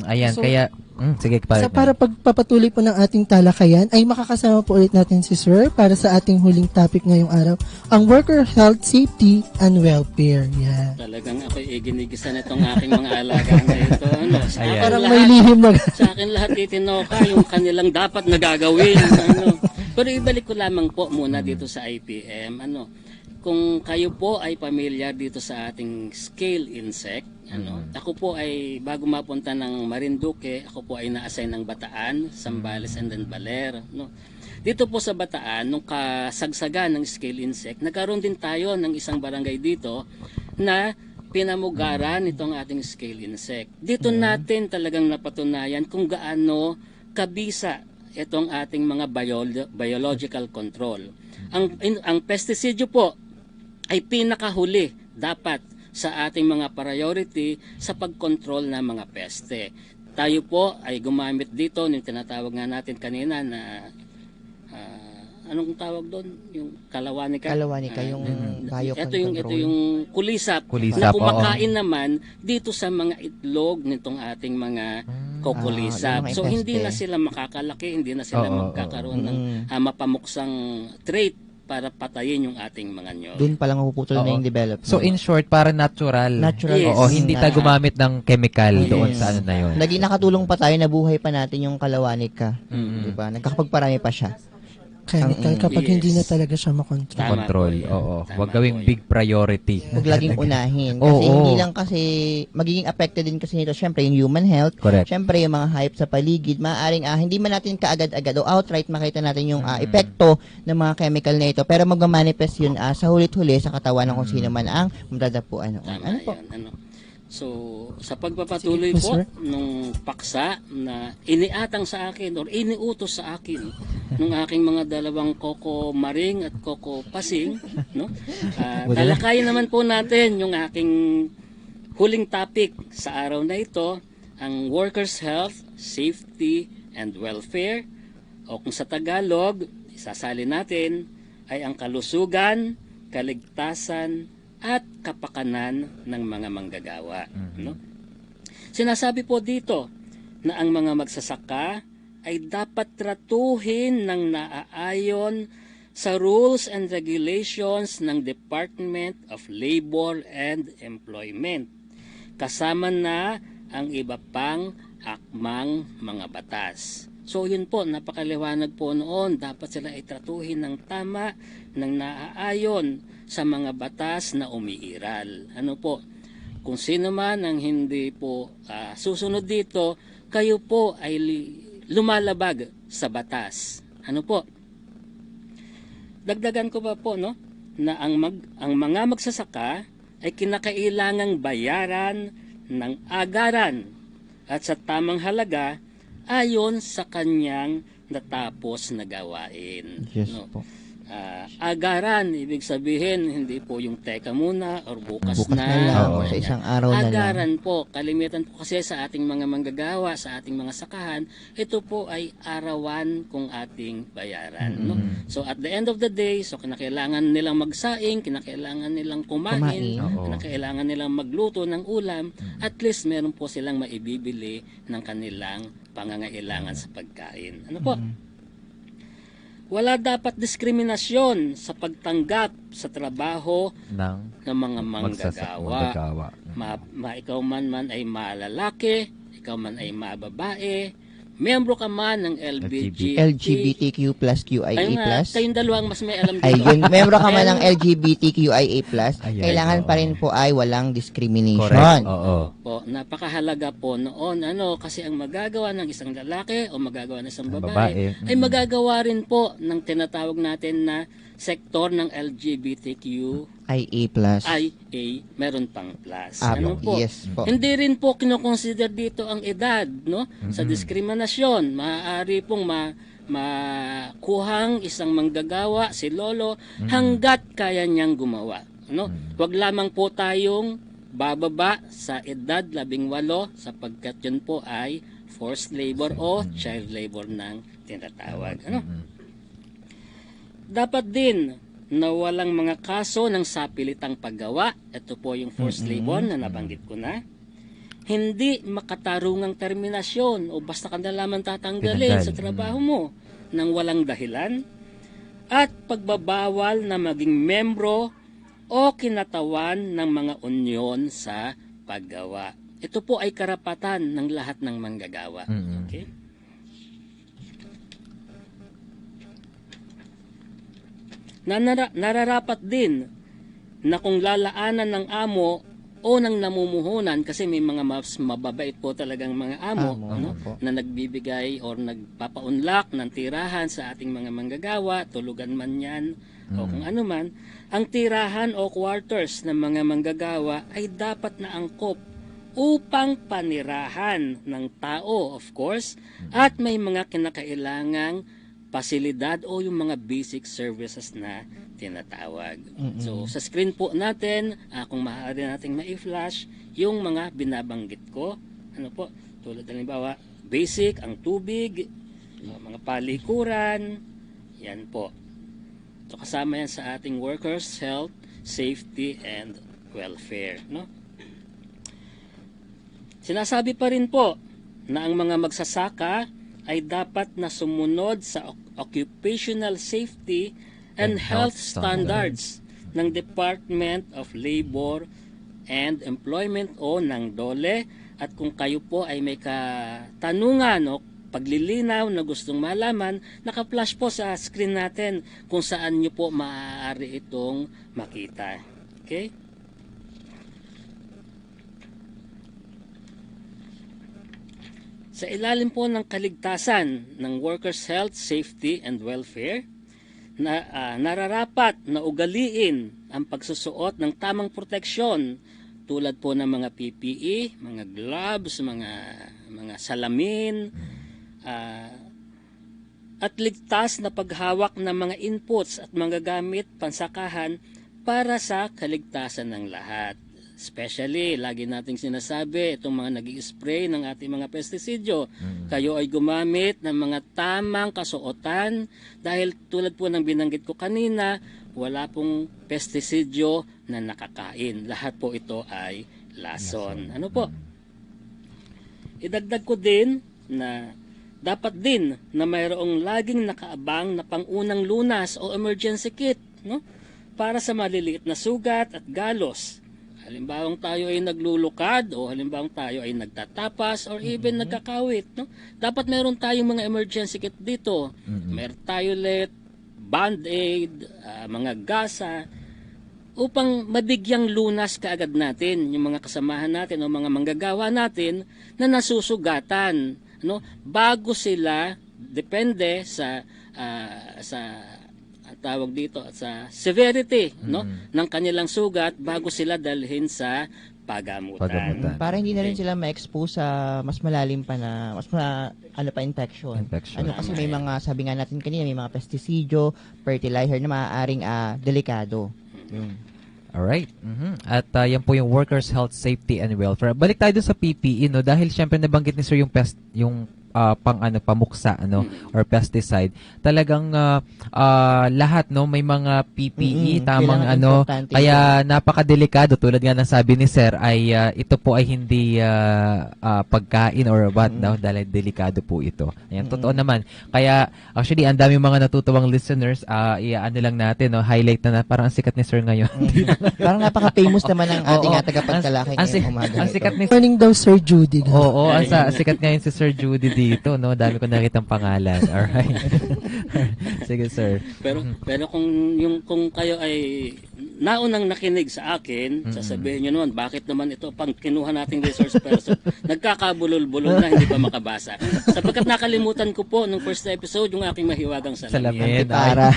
Ayan, So, kaya, sige, partner. Para pagpapatuloy po ng ating talakayan, ay makakasama po ulit natin si Sir para sa ating huling topic ngayong araw, ang worker health, safety, and welfare. Yan. Talagang ako'y ginigisan itong aking mga alaga na ito. Ano, sa Ayan. akin Parang lahat- may lihim na. Sa akin lahat itinoka yung kanilang dapat nagagawin. Ano. Pero ibalik ko lamang po muna dito sa IPM. Ano, kung kayo po ay pamilyar dito sa ating scale insect, ako po ay bago mapunta ng Marinduque, ako po ay na-assign ng Bataan, Zambales and then Baler. No? Dito po sa Bataan, nung kasagsagan ng scale insect, nagkaroon din tayo ng isang barangay dito na pinamugaran itong ating scale insect. Dito natin talagang napatunayan kung gaano kabisa itong ating mga biological control. Ang pesticide po ay pinakahuli dapat sa ating mga priority sa pagkontrol ng mga peste. Tayo po ay gumamit dito ng tinatawag nga natin kanina na anong tawag doon? Yung kalawanika. Yung biocontrol. Ito yung kulisap, Kulisap, na kumakain naman dito sa mga itlog nitong ating mga kukulisap. yung mga So hindi peste. na sila makakalaki, hindi na sila magkakaroon ng mapamuksang trait para patayin yung ating mga nyo. Doon pa lang mapuputol na yung development. So, in short, para natural. Natural. Yes. Oo, hindi tayo gumamit ng chemical doon Yes. sa ano na yun. Naging nakatulong pa tayo na buhay pa natin yung kalawanika. Diba? Nagkakapagparami pa siya. Chemical kapag Yes. hindi na talaga siya makontrol. Tama Control. po yun. Oo. Tama Huwag gawing po yun. big priority. Huwag laging unahin. Kasi Oo. hindi lang kasi, magiging affected din kasi nito, syempre, yung human health, Correct. syempre, yung mga hype sa paligid, maaaring hindi man natin kaagad-agad o outright makita natin yung epekto ng mga chemical na ito, pero magmamanifest yun sa hulit-huli sa katawan ng kung sino man ang madadapuan noon. Tama Ano po? yun, So, sa pagpapatuloy Sige po po, sir. nung paksa na iniatang sa akin or iniutos sa akin nung aking mga dalawang Coco Maring at Coco Pasing, no? Talakayin naman po natin yung aking huling topic sa araw na ito, ang workers' health, safety, and welfare, o kung sa Tagalog, isasali natin ay ang kalusugan, kaligtasan, at kapakanan ng mga manggagawa. No? Sinasabi po dito na ang mga magsasaka ay dapat tratuhin ng naaayon sa rules and regulations ng Department of Labor and Employment. Kasama na ang iba pang akmang mga batas. So yun po, napakaliwanag po noon. Dapat sila ay tratuhin ng tama, ng naaayon sa mga batas na umiiral. Ano po, kung sino man ang hindi po susunod dito, kayo po ay lumalabag sa batas. Ano po? Dagdagan ko pa po, no, na ang mga magsasaka ay kinakailangang bayaran ng agaran at sa tamang halaga ayon sa kanyang natapos na gawain. Yes No? po. Agaran, ibig sabihin, hindi po yung teka muna or bukas Bukas na lang, Oo. sa isang araw na lang. Agaran po, kalimitan po kasi sa ating mga manggagawa, sa ating mga sakahan, ito po ay arawan kung ating bayaran. No? So at the end of the day, so kinakailangan nilang magsaing, kinakailangan nilang kumain, Oo. kinakailangan nilang magluto ng ulam, at least meron po silang maibibili ng kanilang pangangailangan sa pagkain. Ano po? Wala dapat diskriminasyon sa pagtanggap sa trabaho ng ng mga manggagawa. Ikaw man ay malalaki, ikaw man ay mababae, Membro ka man ng LGBTQ plus QIA Ayun nga, plus. kayong dalawang mas may alam dito. Ayun, membro ka man ng LGBTQIA plus, Ayan, kailangan oo. pa rin po ay walang discrimination. Correct. Oo. Po, napakahalaga po noon kasi ang magagawa ng isang lalaki o magagawa ng isang Ang babae, babae. ay magagawa rin po ng tinatawag natin na sektor ng LGBTQ IA plus. IA, meron pang plus. Yes po. Hindi rin po kinoconsider dito ang edad, no? Sa diskriminasyon, maaari pong makuhang isang manggagawa, si lolo, hanggat kaya niyang gumawa. No? Huwag lamang po tayong bababa sa edad 18 sapagkat yun po ay forced labor o child labor ng tinatawag. Ano? Dapat din na walang mga kaso ng sapilitang paggawa. Ito po yung forced labor na nabanggit ko na. Hindi makatarungang terminasyon o basta ka na lamang tatanggalin sa trabaho mo nang walang dahilan. At pagbabawal na maging membro o kinatawan ng mga unyon sa paggawa. Ito po ay karapatan ng lahat ng manggagawa. Okay? Nararapat din na kung lalaanan ng amo o ng namumuhunan, kasi may mga mas mababait po talagang mga amo, na nagbibigay or nagpapaunlak ng tirahan sa ating mga manggagawa, tulugan man yan o kung ano man, ang tirahan o quarters ng mga manggagawa ay dapat na angkop upang panirahan ng tao, of course, at may mga kinakailangang pasilidad o yung mga basic services na tinatawag. So, sa screen po natin, kung maaari nating ma-flash, yung mga binabanggit ko, ano po, tulad halimbawa, basic, ang tubig, mga palikuran, yan po. So, kasama yan sa ating workers' health, safety, and welfare. No? Sinasabi pa rin po na ang mga magsasaka ay dapat na sumunod sa occupational safety and health standards ng Department of Labor and Employment o ng DOLE. At kung kayo po ay may katanungan o paglilinaw na gustong malaman, naka-flash po sa screen natin kung saan nyo po maaari itong makita. Okay? Sa ilalim po ng kaligtasan ng workers' health, safety, and welfare, nararapat na ugaliin ang pagsusuot ng tamang proteksyon tulad po ng mga PPE, mga gloves, mga salamin, at ligtas na paghawak ng mga inputs at mga gamit pansakahan para sa kaligtasan ng lahat. Especially, lagi nating sinasabi, itong mga nag-i-spray ng ating mga pestisidyo. Kayo ay gumamit ng mga tamang kasuotan dahil tulad po ng binanggit ko kanina, wala pong pestisidyo na nakakain. Lahat po ito ay lason. Ano po? Idagdag ko din na dapat din na mayroong laging nakaabang na pangunang lunas o emergency kit, no? Para sa maliliit na sugat at galos. Halimbawa tayo ay naglulukad o halimbawa tayo ay nagtatapas or even nagkakawit, no? Dapat meron tayong mga emergency kit dito. Meron tayo ulit, band-aid, mga gasa upang mabigyang lunas kaagad natin yung mga kasamahan natin o mga manggagawa natin na nasusugatan, no? Bago sila depende sa tawag dito sa severity, no, ng kanilang sugat bago sila dalhin sa pagamutan. Para hindi na rin sila ma-expose sa mas malalim pa na infection. Ano kasi may mga, sabi nga natin kanina, may mga pestisidyo, fertilizer na maaaring delikado. Alright. At yan po yung workers' health, safety, and welfare. Balik tayo dun sa PPE, no, dahil syempre nabanggit ni Sir yung pamuksa or pesticide. Talagang lahat may mga PPE tamang kaya napakadelikado tulad nga ng sabi ni Sir ay ito po ay hindi pagkain or what dahil delikado po ito. Ayan, totoo naman. Kaya actually ang daming mga natutuwang listeners, ano lang natin highlight na parang ang sikat ni Sir ngayon. Parang napaka-famous naman ang ating tagapagtalakay ngayong umaga. Ang sikat ni Morning daw Sir Judy. Oo, ang sikat ngayon si Sir Judy dito, no? Dami ko nakitang pangalan. Alright. Sige, Sir. Pero kung kayo ay naunang nakinig sa akin, sasabihin nyo naman, bakit naman ito pang kinuha nating resource person? Nagkakabulol-bulol na, hindi pa makabasa. Sapagkat nakalimutan ko po nung first episode yung aking mahiwagang salamin. Para.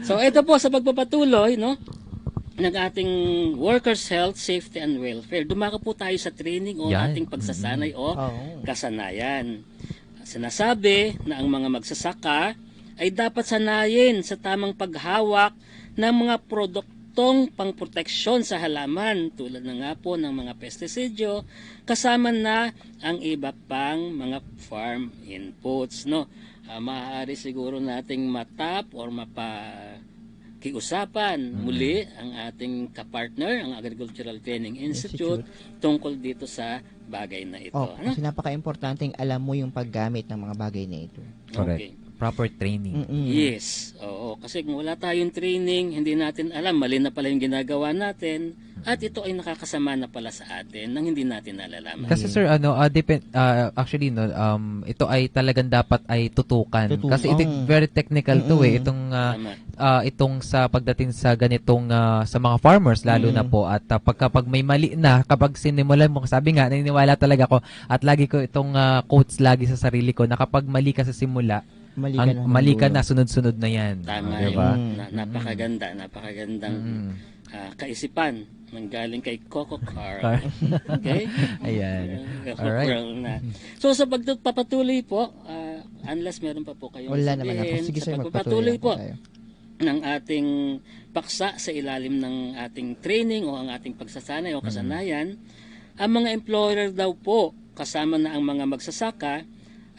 So, ito po sa pagpapatuloy, no, ng ating workers' health, safety, and welfare. Dumako po tayo sa training o ating pagsasanay o kasanayan. Sinasabi na ang mga magsasaka ay dapat sanayin sa tamang paghawak ng mga produktong pangproteksyon sa halaman tulad na nga po ng mga pestisidyo, kasama na ang iba pang mga farm inputs, no? Maaari siguro nating matap or mapakiusapan muli ang ating kapartner, ang Agricultural Training Institute, tungkol dito sa bagay na ito. Oh, kasi napaka-importanteng alam mo yung paggamit ng mga bagay na ito. Correct. Okay. Proper training. Yes. Oo. Kasi kung wala tayong training, hindi natin alam, mali na pala yung ginagawa natin, at ito ay nakakasama na pala sa atin nang hindi natin nalalaman. Kasi sir, actually no, ito ay talagang dapat ay tutukan. Kasi ito very technical to eh. Tama. Itong sa pagdating sa ganitong sa mga farmers lalo na po, at pag may mali na kapag sinimulan mo, sabi nga naniniwala talaga ako at lagi ko itong quotes lagi sa sarili ko na kapag mali ka sa simula, mali ka na sunod-sunod na yan. Tama diba? yun. Napakagandang kaisipan nanggaling kay Coco Carl. Okay? Ayan. Alright. So sa pagpapatuloy po, unless meron pa po kayong Wala naman ako. Sige, sir, sa pagpapatuloy po tayo. ng ating paksa sa ilalim ng ating training o ang ating pagsasanay o kasanayan, ang mga employer daw po, kasama na ang mga magsasaka,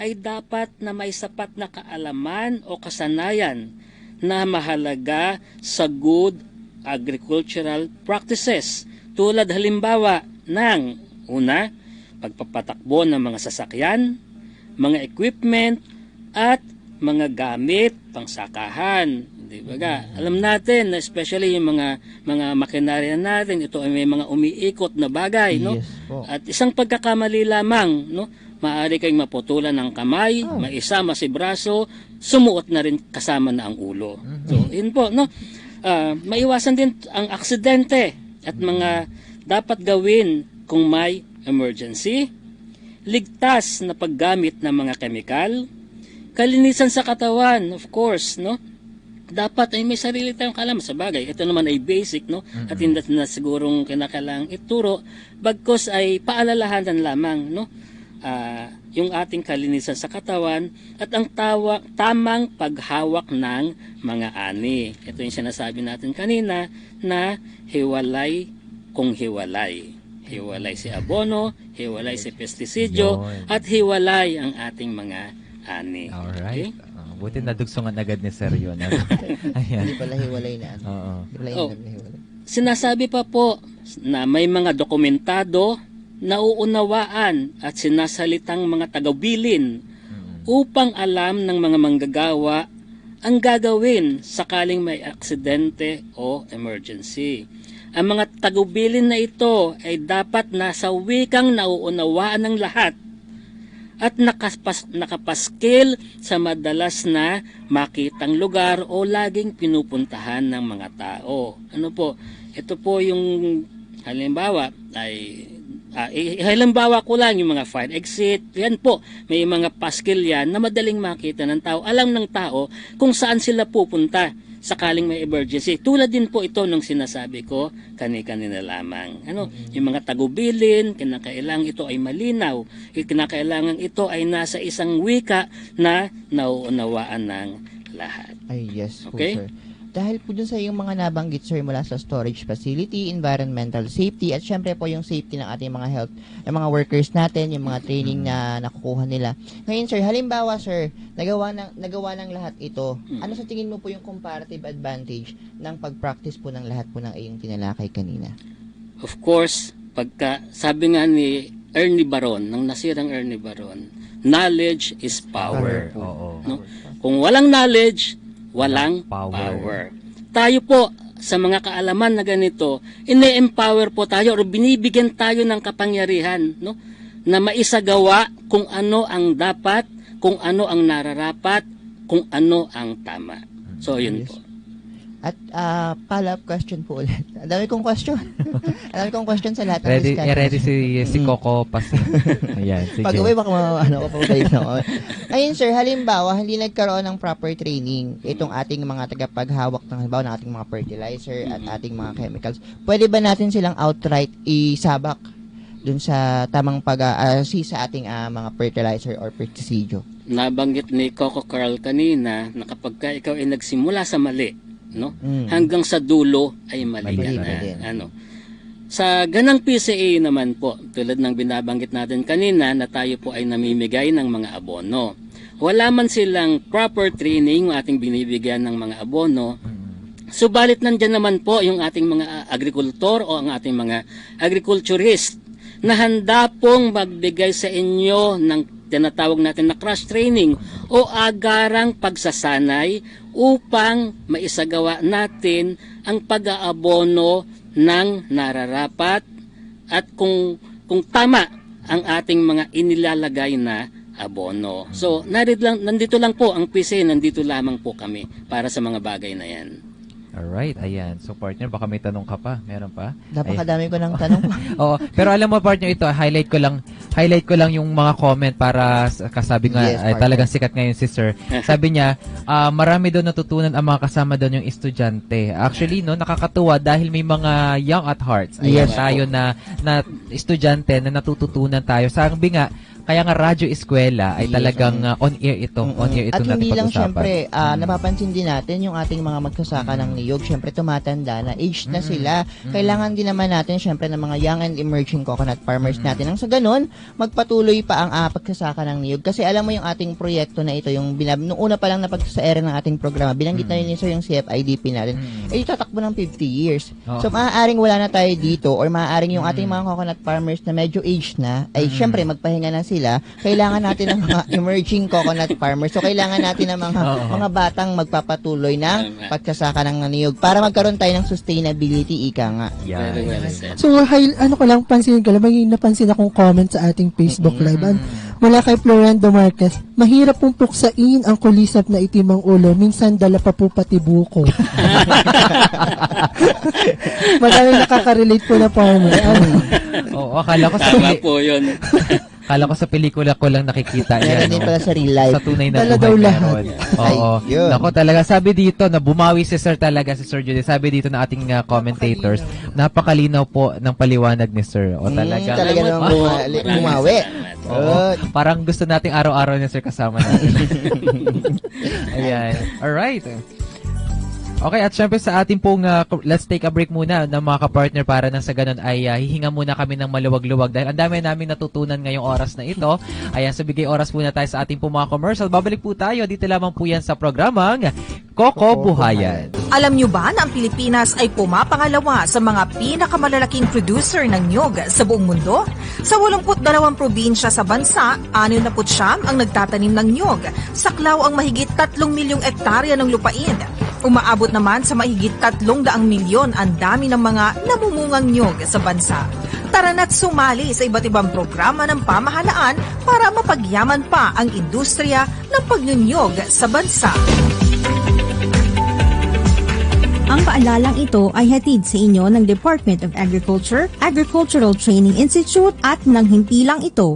ay dapat na may sapat na kaalaman o kasanayan na mahalaga sa good agricultural practices. Tulad halimbawa ng una, pagpapatakbo ng mga sasakyan, mga equipment, at mga gamit pangsakahan. Di ba ga? Alam natin na especially yung mga makinarya natin, ito ay may mga umiikot na bagay, no? Yes po. At isang pagkakamali lamang, no? Maaari kayong maputulan ng kamay, maisama si braso, sumuot na rin kasama na ang ulo. So, yun po, no? Maiwasan din ang aksidente at mga dapat gawin kung may emergency, ligtas na paggamit ng mga kemikal, kalinisan sa katawan, of course, no? Dapat ay may sarili tayong kalam sa bagay. Ito naman ay basic, no? At hindi na sigurong kinakailangang ituro, bagkos ay paalalahanan lamang, no? Yung ating kalinisan sa katawan at ang tamang paghawak ng mga ani. Ito yung sinasabi natin kanina na hiwalay kung hiwalay. Hiwalay si abono, hiwalay si pestisidyo, Yun. at hiwalay ang ating mga ani. Alright. Okay? Buti nadugsungan agad ni Sir yun. Ayan. Hindi pala hiwalay na ano. Oo. Hiwalay Oh. na hiwalay. Sinasabi pa po na may mga dokumentado, nauunawaan at sinasalitang mga tagabilin upang alam ng mga manggagawa ang gagawin sakaling may aksidente o emergency. Ang mga tagubilin na ito ay dapat nasa wikang nauunawaan ng lahat at nakapaskil sa madalas na makitang lugar o laging pinupuntahan ng mga tao. Ano po? Ito po yung halimbawa ay halimbawa ko lang yung mga fire exit. Yan po, may mga paskil yan na madaling makita ng tao. Alam ng tao kung saan sila pupunta sakaling may emergency. Tulad din po ito nung sinasabi ko kani-kanina lamang. Yung mga tagubilin, kinakailangan ito ay malinaw. Kinakailangan ito ay nasa isang wika na nauunawaan ng lahat. Ay, yes po, Okay? sir. Dahil po dun sa yung mga nabanggit, sir, mula sa storage facility, environmental safety, at syempre po yung safety ng ating mga health, yung mga workers natin, yung mga training na nakukuha nila. Ngayon, sir, halimbawa, sir, nagawa ng lahat ito. Ano sa tingin mo po yung comparative advantage ng pag-practice po ng lahat po ng iyong tinalakay kanina? Of course, sabi nga ni Ernie Baron, ng nasirang Ernie Baron, knowledge is power. Oo. No? Kung walang knowledge, walang Power. power. Tayo po, sa mga kaalaman na ganito, ine-empower po tayo o binibigyan tayo ng kapangyarihan, no? Na maisagawa kung ano ang dapat, kung ano ang nararapat, kung ano ang tama. So, yun Yes. po. At follow-up question po ulit. Ang dami kong question. Ang dami kong question sa lahat ng Ready si Coco Pasi. Ayan, sige. Pag-uwi, baka ano ko pa balik na ako. Ayun, sir, halimbawa, hindi nagkaroon ng proper training itong ating mga tagapaghawak ng halimbawa ng ating mga fertilizer at ating mga chemicals. Pwede ba natin silang outright isabak dun sa tamang sa ating mga fertilizer or pesticide? nabanggit ni Coco Carl kanina na kapag ka ikaw ay nagsimula sa mali, no? Hanggang sa dulo ay mali ka na. din. Ano? Sa ganang PCA naman po, tulad ng binabanggit natin kanina na tayo po ay namimigay ng mga abono. Wala man silang proper training yung ating binibigyan ng mga abono, subalit nandyan naman po yung ating mga agrikultor o ang ating mga agriculturist na handa pong magbigay sa inyo ng tinatawag natin na crash training o agarang pagsasanay upang maisagawa natin ang pag-aabono ng nararapat at kung tama ang ating mga inilalagay na abono. So, nandito lang po ang PCA, nandito lamang po kami para sa mga bagay na yan. Alright, ayan. So partner, baka may tanong ka pa. Meron pa? Napakadami ko ng tanong. Oo, pero alam mo partner, ito highlight ko lang yung mga comment para kasabi nga Yes, ay partner. talagang sikat ngayon si Sir. Sabi niya, marami daw natutunan ang mga kasama doon yung estudyante. Actually, no, nakakatuwa dahil may mga young at hearts. Ayan, Yes, tayo na estudyante na natututunan tayo. Sabi nga, kaya nga Radyo Eskwela ay Yes, talagang on air ito. On air ito At natin hindi lang pag-usapan. syempre, napapansin din natin yung ating mga magsasaka ng niyog, syempre tumatanda na, aged na sila. Kailangan din naman natin syempre ng mga young and emerging coconut farmers natin. Nang sa ganun, magpatuloy pa ang pagsasaka ng niyog. Kasi alam mo yung ating proyekto na ito, yung nung una pa lang na pagsasaera ng ating programa, binanggit na yun ni Sir yung CFIDP natin, tatakbo ng 50 years. Oo. So maaaring wala na tayo dito or maaaring yung ating mga coconut farmers na medyo aged na, ay syempre magpahinga na sila, kailangan natin ng mga emerging coconut farmers. So kailangan natin ng mga batang magpapatuloy ng pagsasaka ng niyog para magkaroon tayo ng sustainability, ika nga. Very well said. So, ano ko lang, pansinin ko lang, may napansin akong comment sa ating Facebook Live. Mula kay Florendo Marquez, mahirap pong puksain ang kulisap na itim ang ulo. Minsan dala pa po pati buko. Maraming nakaka-relate po na farmer. Oo, akala ko Tama po yun. Kala ko sa pelikula ko lang nakikita Meron yan. din no? pala sa real life. Sa tunay na Dala buhay daw lahat. meron. Oo. Ay, yun. Nako talaga, sabi dito na bumawi si Sir talaga, si Sir Judy. Sabi dito na ating commentators, napakalinaw po ng paliwanag ni Sir. O talaga. Talaga Salamat namang po. bumawi. Salamat. Oo. Parang gusto nating araw-araw ni Sir kasama natin. Ayan. Alright. Okay, at syempre sa ating pong let's take a break muna ng mga kapartner para nang sa ganun ay hihinga muna kami ng maluwag-luwag dahil ang dami namin natutunan ngayong oras na ito. Ayan, so bigay oras muna tayo sa ating pong mga commercial. Babalik po tayo. Dito lamang po yan sa programang Koko Buhayan. Alam nyo ba na ang Pilipinas ay pumapangalawa sa mga pinakamalalaking producer ng niyog sa buong mundo? Sa 82 probinsya sa bansa, 69 ang nagtatanim ng niyog. Saklaw ang mahigit 3 milyong ektarya ng lupain. Umaabot naman sa mahigit 300 milyon ang dami ng mga namumungang niyog sa bansa. Tara na't sumali sa iba't ibang programa ng pamahalaan para mapagyaman pa ang industriya ng pagnyunyog sa bansa. Ang paalalang ito ay hatid sa inyo ng Department of Agriculture, Agricultural Training Institute at ng himpilang ito.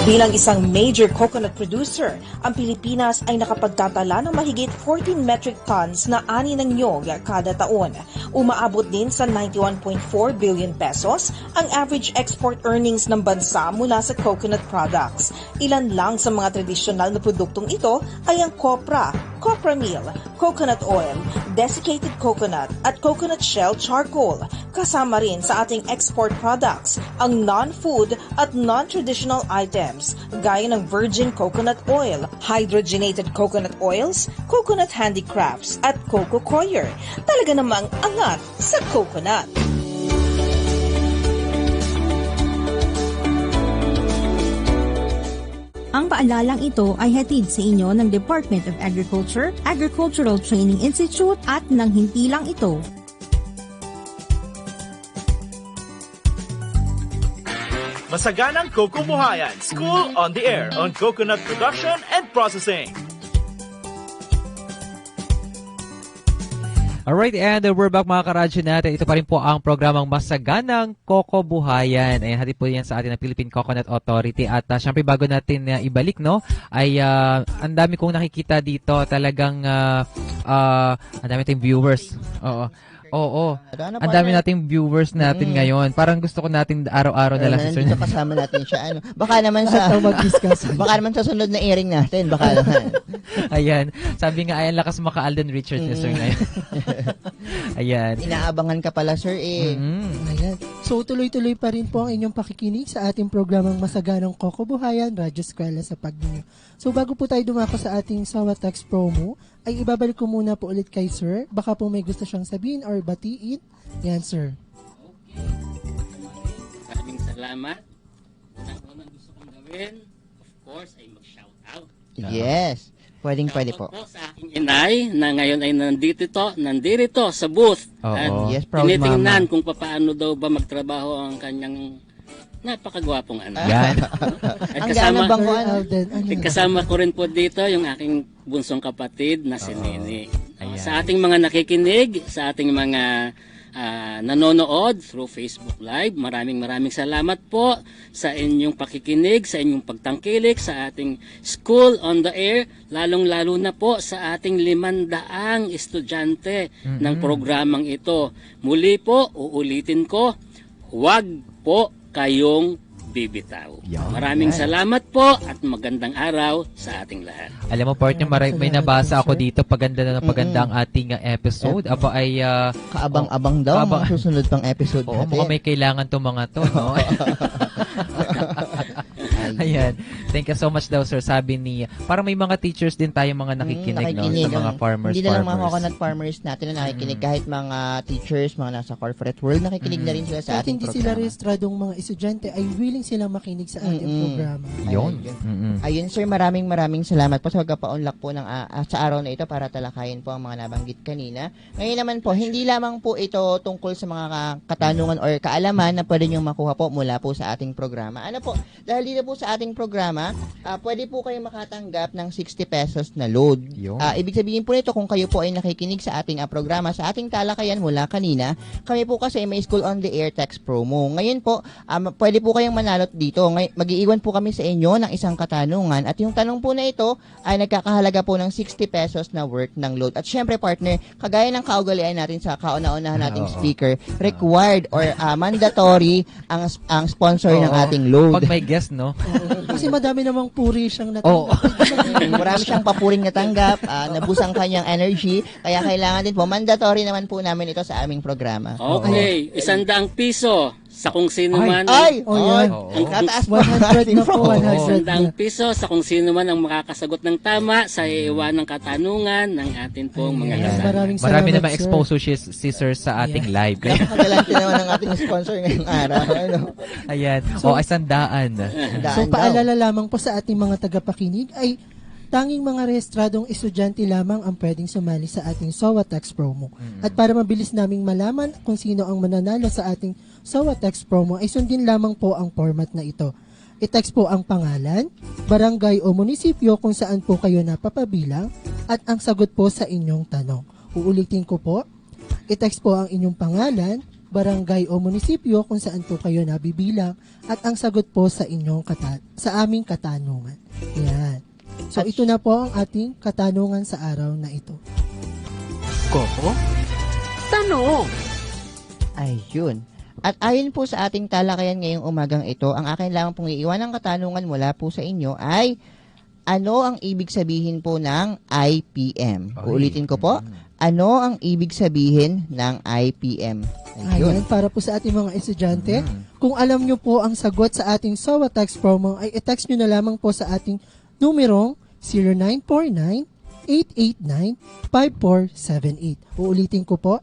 Bilang isang major coconut producer, ang Pilipinas ay nakapagtatala ng mahigit 14 metric tons na ani ng niyog kada taon. Umaabot din sa 91.4 billion pesos ang average export earnings ng bansa mula sa coconut products. Ilan lang sa mga tradisyonal na produktong ito ay ang copra, copra meal, coconut oil, desiccated coconut at coconut shell charcoal. Kasama rin sa ating export products ang non-food at non-traditional items gaya ng virgin coconut oil, hydrogenated coconut oils, coconut handicrafts at coco coir. Talaga namang angat sa coconut. Ang paalalang ito ay hatid sa inyo ng Department of Agriculture, Agricultural Training Institute at ng himpilang ito. Masaganang Koko Buhayan, School on the Air on Coconut Production and Processing. Alright, and we're back mga karadyo natin. Ito pa rin po ang programang Masaganang Koko Buhayan. Ayan, hatid po yan sa atin ng Philippine Coconut Authority. At syempre bago natin ibalik, no, ay ang dami kong nakikita dito. Talagang ang dami tayong viewers. Oo. Oo. Ano, Ang dami nating viewers natin ngayon. Parang gusto ko natin araw-araw na lang si Sir. Nandito kasama natin siya. Ano, baka naman sa mag-discuss. baka naman sa sunod na airing natin, baka naman. Ayan. Sabi nga, ayan, lakas maka Alden Richards ni Sir ngayon. Ayan. Inaabangan ka pala, sir, eh. Ayan. So, tuloy-tuloy pa rin po ang inyong pakikinig sa ating programang Masaganang Kokobuhayan, Radyo Eskwela sa Pagninyo. So, bago po tayo dumako sa ating Sawa Text promo, ay ibabalik ko muna po ulit kay Sir. Baka po may gusto siyang sabihin or batiin. Yan, Sir. Maraming salamat. Unang gusto kong gawin, of course, ay mag-shout out. Yes. Pwede po. Shoutout po sa aking inay na ngayon ay nandito sa booth. Oo. At Yes, proud tinitingnan mama. kung paano daw ba magtrabaho ang kanyang napakagwapong anak. Yan. At Ang gana bang ko, Sir ano? Alden, ano? kasama ko rin po dito yung aking bunsong kapatid na si Nini. Ayan. Sa ating mga nakikinig, sa ating mga nanonood through Facebook Live, maraming salamat po sa inyong pakikinig, sa inyong pagtangkilik sa ating School on the Air, lalong-lalo na po sa ating 500 estudyante ng programang ito. Muli po, uulitin ko, huwag po kayong bibitaw. Yan. Maraming salamat po at magandang araw sa ating lahat. Alam mo, partner, may nabasa ako dito. Paganda na paganda ang ating episode. Aba ay... Kaabang-abang daw ang Kaabang- mga susunod pang episode Oo, natin. mukhang may kailangan to mga to, no? Ayan. Thank you so much daw, sir. Sabi ni... Parang may mga teachers din tayo mga nakikinig, no? Sa mga farmers. Hindi na lang mga coconut farmers natin na nakikinig. Kahit mga teachers, mga nasa corporate world, nakikinig na rin sila sa Kahit ating hindi sila programa. rehistradong mga estudyante, ay willing silang makinig sa ating programa. Yun. Ayun, sir, maraming salamat po sa pagpapaunlak po ng, sa araw na ito para talakayin po ang mga nabanggit kanina. Ngayon naman po, hindi lamang po ito tungkol sa mga katanungan or kaalaman na pwede nyo makuha po mula po sa ating programa. Ano po, dahil dito po sa ating programa, pwede po kayo makatanggap ng 60 pesos na load. Yun. Ibig sabihin po nito, kung kayo po ay nakikinig sa ating programa, sa ating talakayan mula kanina, kami po kasi may School on the Air text promo. Ngayon po, pwede po kayong manalot dito. Mag-iiwan po kami sa inyo ng isang katanungan at yung tanong po na ito ay nagkakahalaga po ng 60 pesos na worth ng load. At syempre, partner, kagaya ng kaugalian natin sa kauna-unahan nating speaker, required or mandatory ang sponsor ng Oo. ating load. Pag may guest, no? Kasi madami namang puri siyang Oo. natanggap. Marami siyang papuring natanggap, nabusang kanyang energy, kaya kailangan din po, mandatory naman po namin ito sa aming programa. Okay, 100 piso sa kung sino Ay. man. Ay! Oh, yan. Ay! Tataas pa 100 na po, 100 na. 100 piso sa kung sino man ang makakasagot ng tama sa iwan ng katanungan ng atin pong mga Ayan, kasama. maraming Marami salamat, naman sir. exposure si sir sa ating live. Napakalante naman ang ating sponsor ngayong araw. Ano? Ayan. So- isandaan. So, Daan paalala lamang po sa ating mga tagapakinig ay tanging mga rehistradong estudyante lamang ang pwedeng sumali sa ating SOA Text Promo. At para mabilis naming malaman kung sino ang mananalo sa ating SOA Text Promo, ay sundin lamang po ang format na ito. I-text po ang pangalan, barangay o munisipyo kung saan po kayo napapabilang at ang sagot po sa inyong tanong. Uulitin ko po, i-text po ang inyong pangalan, barangay o munisipyo kung saan po kayo nabibilang at ang sagot po sa inyong sa aming katanungan. Yan. So ito na po ang ating katanungan sa araw na ito. Koko? Ayun. At ayon po sa ating talakayan ngayong umagang ito, ang akin lamang pong iiwan ng katanungan mula po sa inyo ay ano ang ibig sabihin po ng IPM? Uulitin ko po, ano ang ibig sabihin ng IPM? Ayan, para po sa ating mga estudyante, kung alam nyo po ang sagot sa ating SOA Text Promo, ay i-text nyo na lamang po sa ating numerong 0949-889-5478. Uulitin ko po,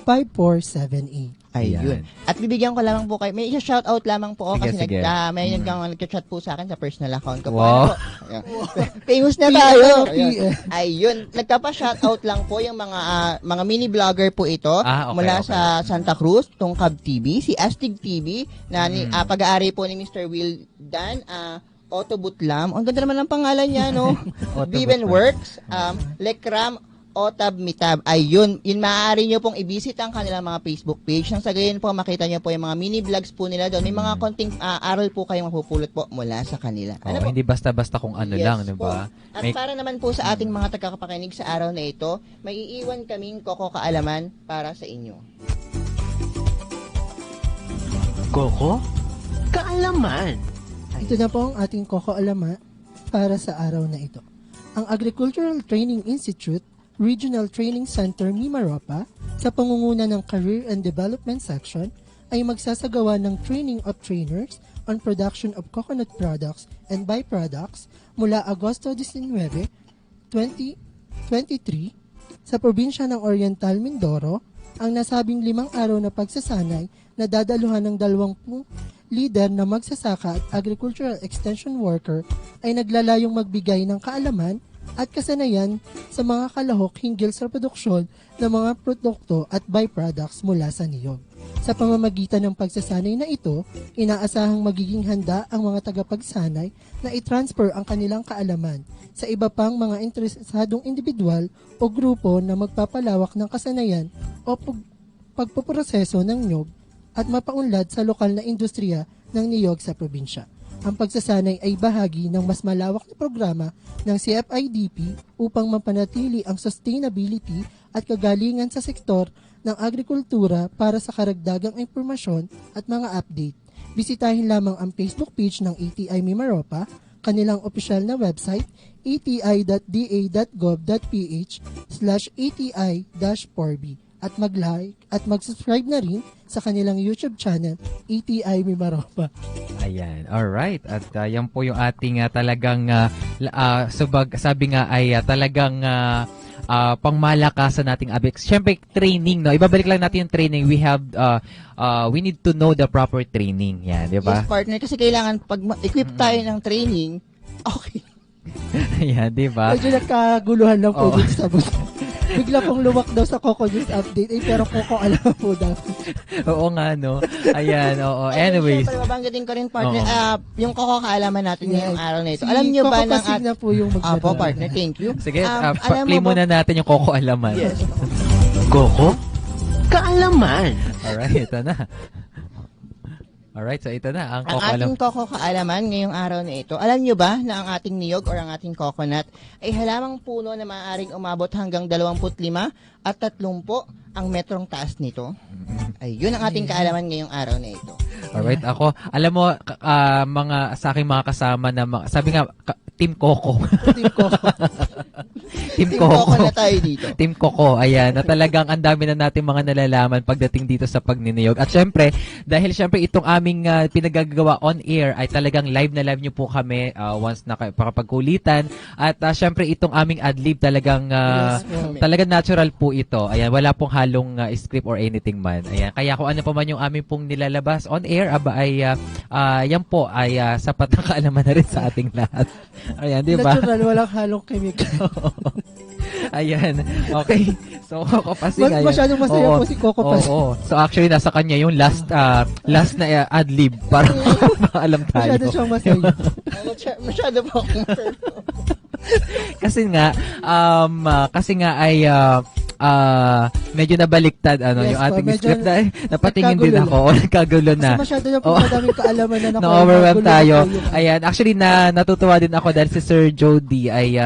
0949-889-5478. Ayun. At bibigyan ko lamang po kayo. May isa-shoutout lamang po ako Sige, kasi sige. may nag-chat po sa akin sa personal account ko po. Wow. Ano po? Ayun. Famous na tayo. PM. Ayun. Nagpapa-shoutout lang po yung mga mini vlogger po ito Ah, okay, mula okay. sa Santa Cruz, Tungkab TV, si Astig TV na pag-aari po ni Mr. Will Dan Otto Butlam. Ang ganda naman ng pangalan niya, no? Viven Works, Lekram Otab Mitab. Ayun, yun maaari nyo pong i-visit ang kanilang mga Facebook page. Nang sa gayon po, makita nyo po yung mga mini vlogs po nila doon. May mga konting aral po kayong mapupulot po mula sa kanila. Oh, Ano po? hindi basta-basta kung ano Yes lang, di po. ba? At May- para naman po sa ating mga tagapakinig sa araw na ito, may iiwan kaming Koko Kaalaman para sa inyo. Koko? Kaalaman. Ito na po ang ating Koko Alama para sa araw na ito. Ang Agricultural Training Institute Regional Training Center Mimaropa sa pangunguna ng Career and Development Section ay magsasagawa ng training of trainers on production of coconut products and byproducts mula Agosto 19, 2023 sa probinsya ng Oriental Mindoro. Ang nasabing 5 araw na pagsasanay na dadaluhan ng 20 leader na magsasaka at agricultural extension worker ay naglalayong magbigay ng kaalaman at kasanayan sa mga kalahok hinggil sa produksyon ng mga produkto at byproducts mula sa niyog. Sa pamamagitan ng pagsasanay na ito, inaasahang magiging handa ang mga tagapagsanay na i-transfer ang kanilang kaalaman sa iba pang mga interesadong individual o grupo na magpapalawak ng kasanayan o pagpoproseso ng niyog at mapaunlad sa lokal na industriya ng niyog sa probinsya. Ang pagsasanay ay bahagi ng mas malawak na programa ng CFIDP upang mapanatili ang sustainability at kagalingan sa sektor ng agrikultura. Para sa karagdagang impormasyon at mga update, bisitahin lamang ang Facebook page ng ATI Mimaropa, kanilang opisyal na website ati.da.gov.ph/ati-4b at mag-like at mag-subscribe na rin sa kanilang YouTube channel, ATI Mimaropa. Ayan, alright. At yan po yung ating talagang, sabi nga ay talagang pangmalakasan nating ABEX. Siyempre, training, no? Ibabalik lang natin yung training. We need to know the proper training. Yan, di ba? Yes, partner, kasi kailangan pag equip tayo ng training, okay. Yan, di ba? Medyo nagkaguluhan lang po Oo. dito sa bus. Bigla pong luwak daw sa Coco News update. Pero Coco Alama po daw. Oo nga, no? Ayan, oo. Anyways. Siyempre, babanggitin ko rin, partner, Oo. yung Koko Kaalaman natin Yes. ngayong araw na ito. Si Alam nyo ba Coco ng Pasig na po yung Apo, magdadala. partner, thank you. Sige, Alam play mo ba- muna natin yung Koko Alaman. Yes. Koko? Kaalaman. Alright, ito na. Alright, so ito na ang Ang Koko Alaman. ating Koko Kaalaman ngayong araw na ito. Alam nyo ba na ang ating niyog or ang ating coconut ay halamang puno na maaaring umabot hanggang 25 at 30 ang metrong taas nito? Ay, yun ang ating kaalaman ngayong araw na ito. Alright, ako, alam mo, mga, sa aking mga kasama na, sabi nga, Team Coco. Team Coco. Team Team Coco. Coco na tayo dito. Team Coco, ayan, na talagang ang dami na natin mga nalalaman pagdating dito sa pagniniyog. At syempre, dahil syempre itong aming pinagagawa on air ay talagang live na live nyo po kami once na pakapagkulitan. At syempre itong aming adlib talagang talagang natural po ito. Ayan, wala pong halong script or anything man. Ayan, kaya kung ano pa man yung aming pong nilalabas on air, aba ay yan po ay sapat na kaalaman na rin sa ating lahat. Ayan, di ba? Natural, walang halong chemical. Ayan. Okay. So, Coco Pasig. ayan. Masyadong masaya Oo. po si Coco Pasig. Oo. So, actually, nasa kanya yung last na ad-lib para maalam tayo. Masyado siyang masaya. Masyado po akong kasi nga ay medyo nabaliktad Yes yung po, ating medyo script dahil napatingin din nagkagulo ako. Nagkagulo na. Kasi masyado na po Oo. madaming kaalaman na Na-overwhelm tayo. Ayan. Ayan, actually natutuwa din ako dahil si Sir Jody ay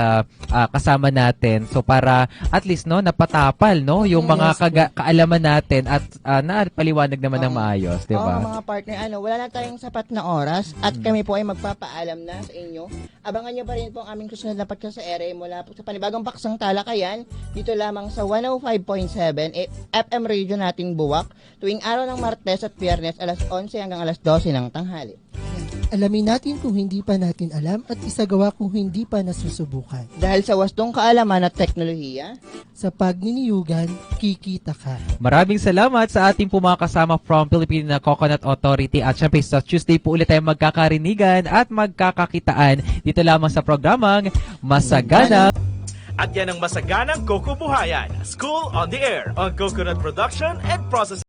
kasama natin. So para at least napatapal yung mga kaalaman natin at napaliwanag naman ng maayos, 'di ba? Oo, mga partner, wala na tayong sapat na oras at kami po ay magpapaalam na sa inyo. Abangan nyo pa rin po ang aming susunod na podcast sa ere mula po sa panibagong paksang talakayan dito lamang sa 105.7 FM radio nating Buwak tuwing araw ng Martes at Biyernes alas 11 hanggang alas 12 ng tanghali. Alamin natin kung hindi pa natin alam at isagawa kung hindi pa nasusubukan. Dahil sa wastong kaalaman at teknolohiya, Sa pagniniyugan, kikita ka. Maraming salamat sa ating mga kasama from Philippine Coconut Authority at syempre sa Tuesday po ulit tayo magkakarinigan at magkakakitaan dito lamang sa programang Masagana. At yan ang masaganang Koko Buhayan, School on the Air on Coconut Production and Processing.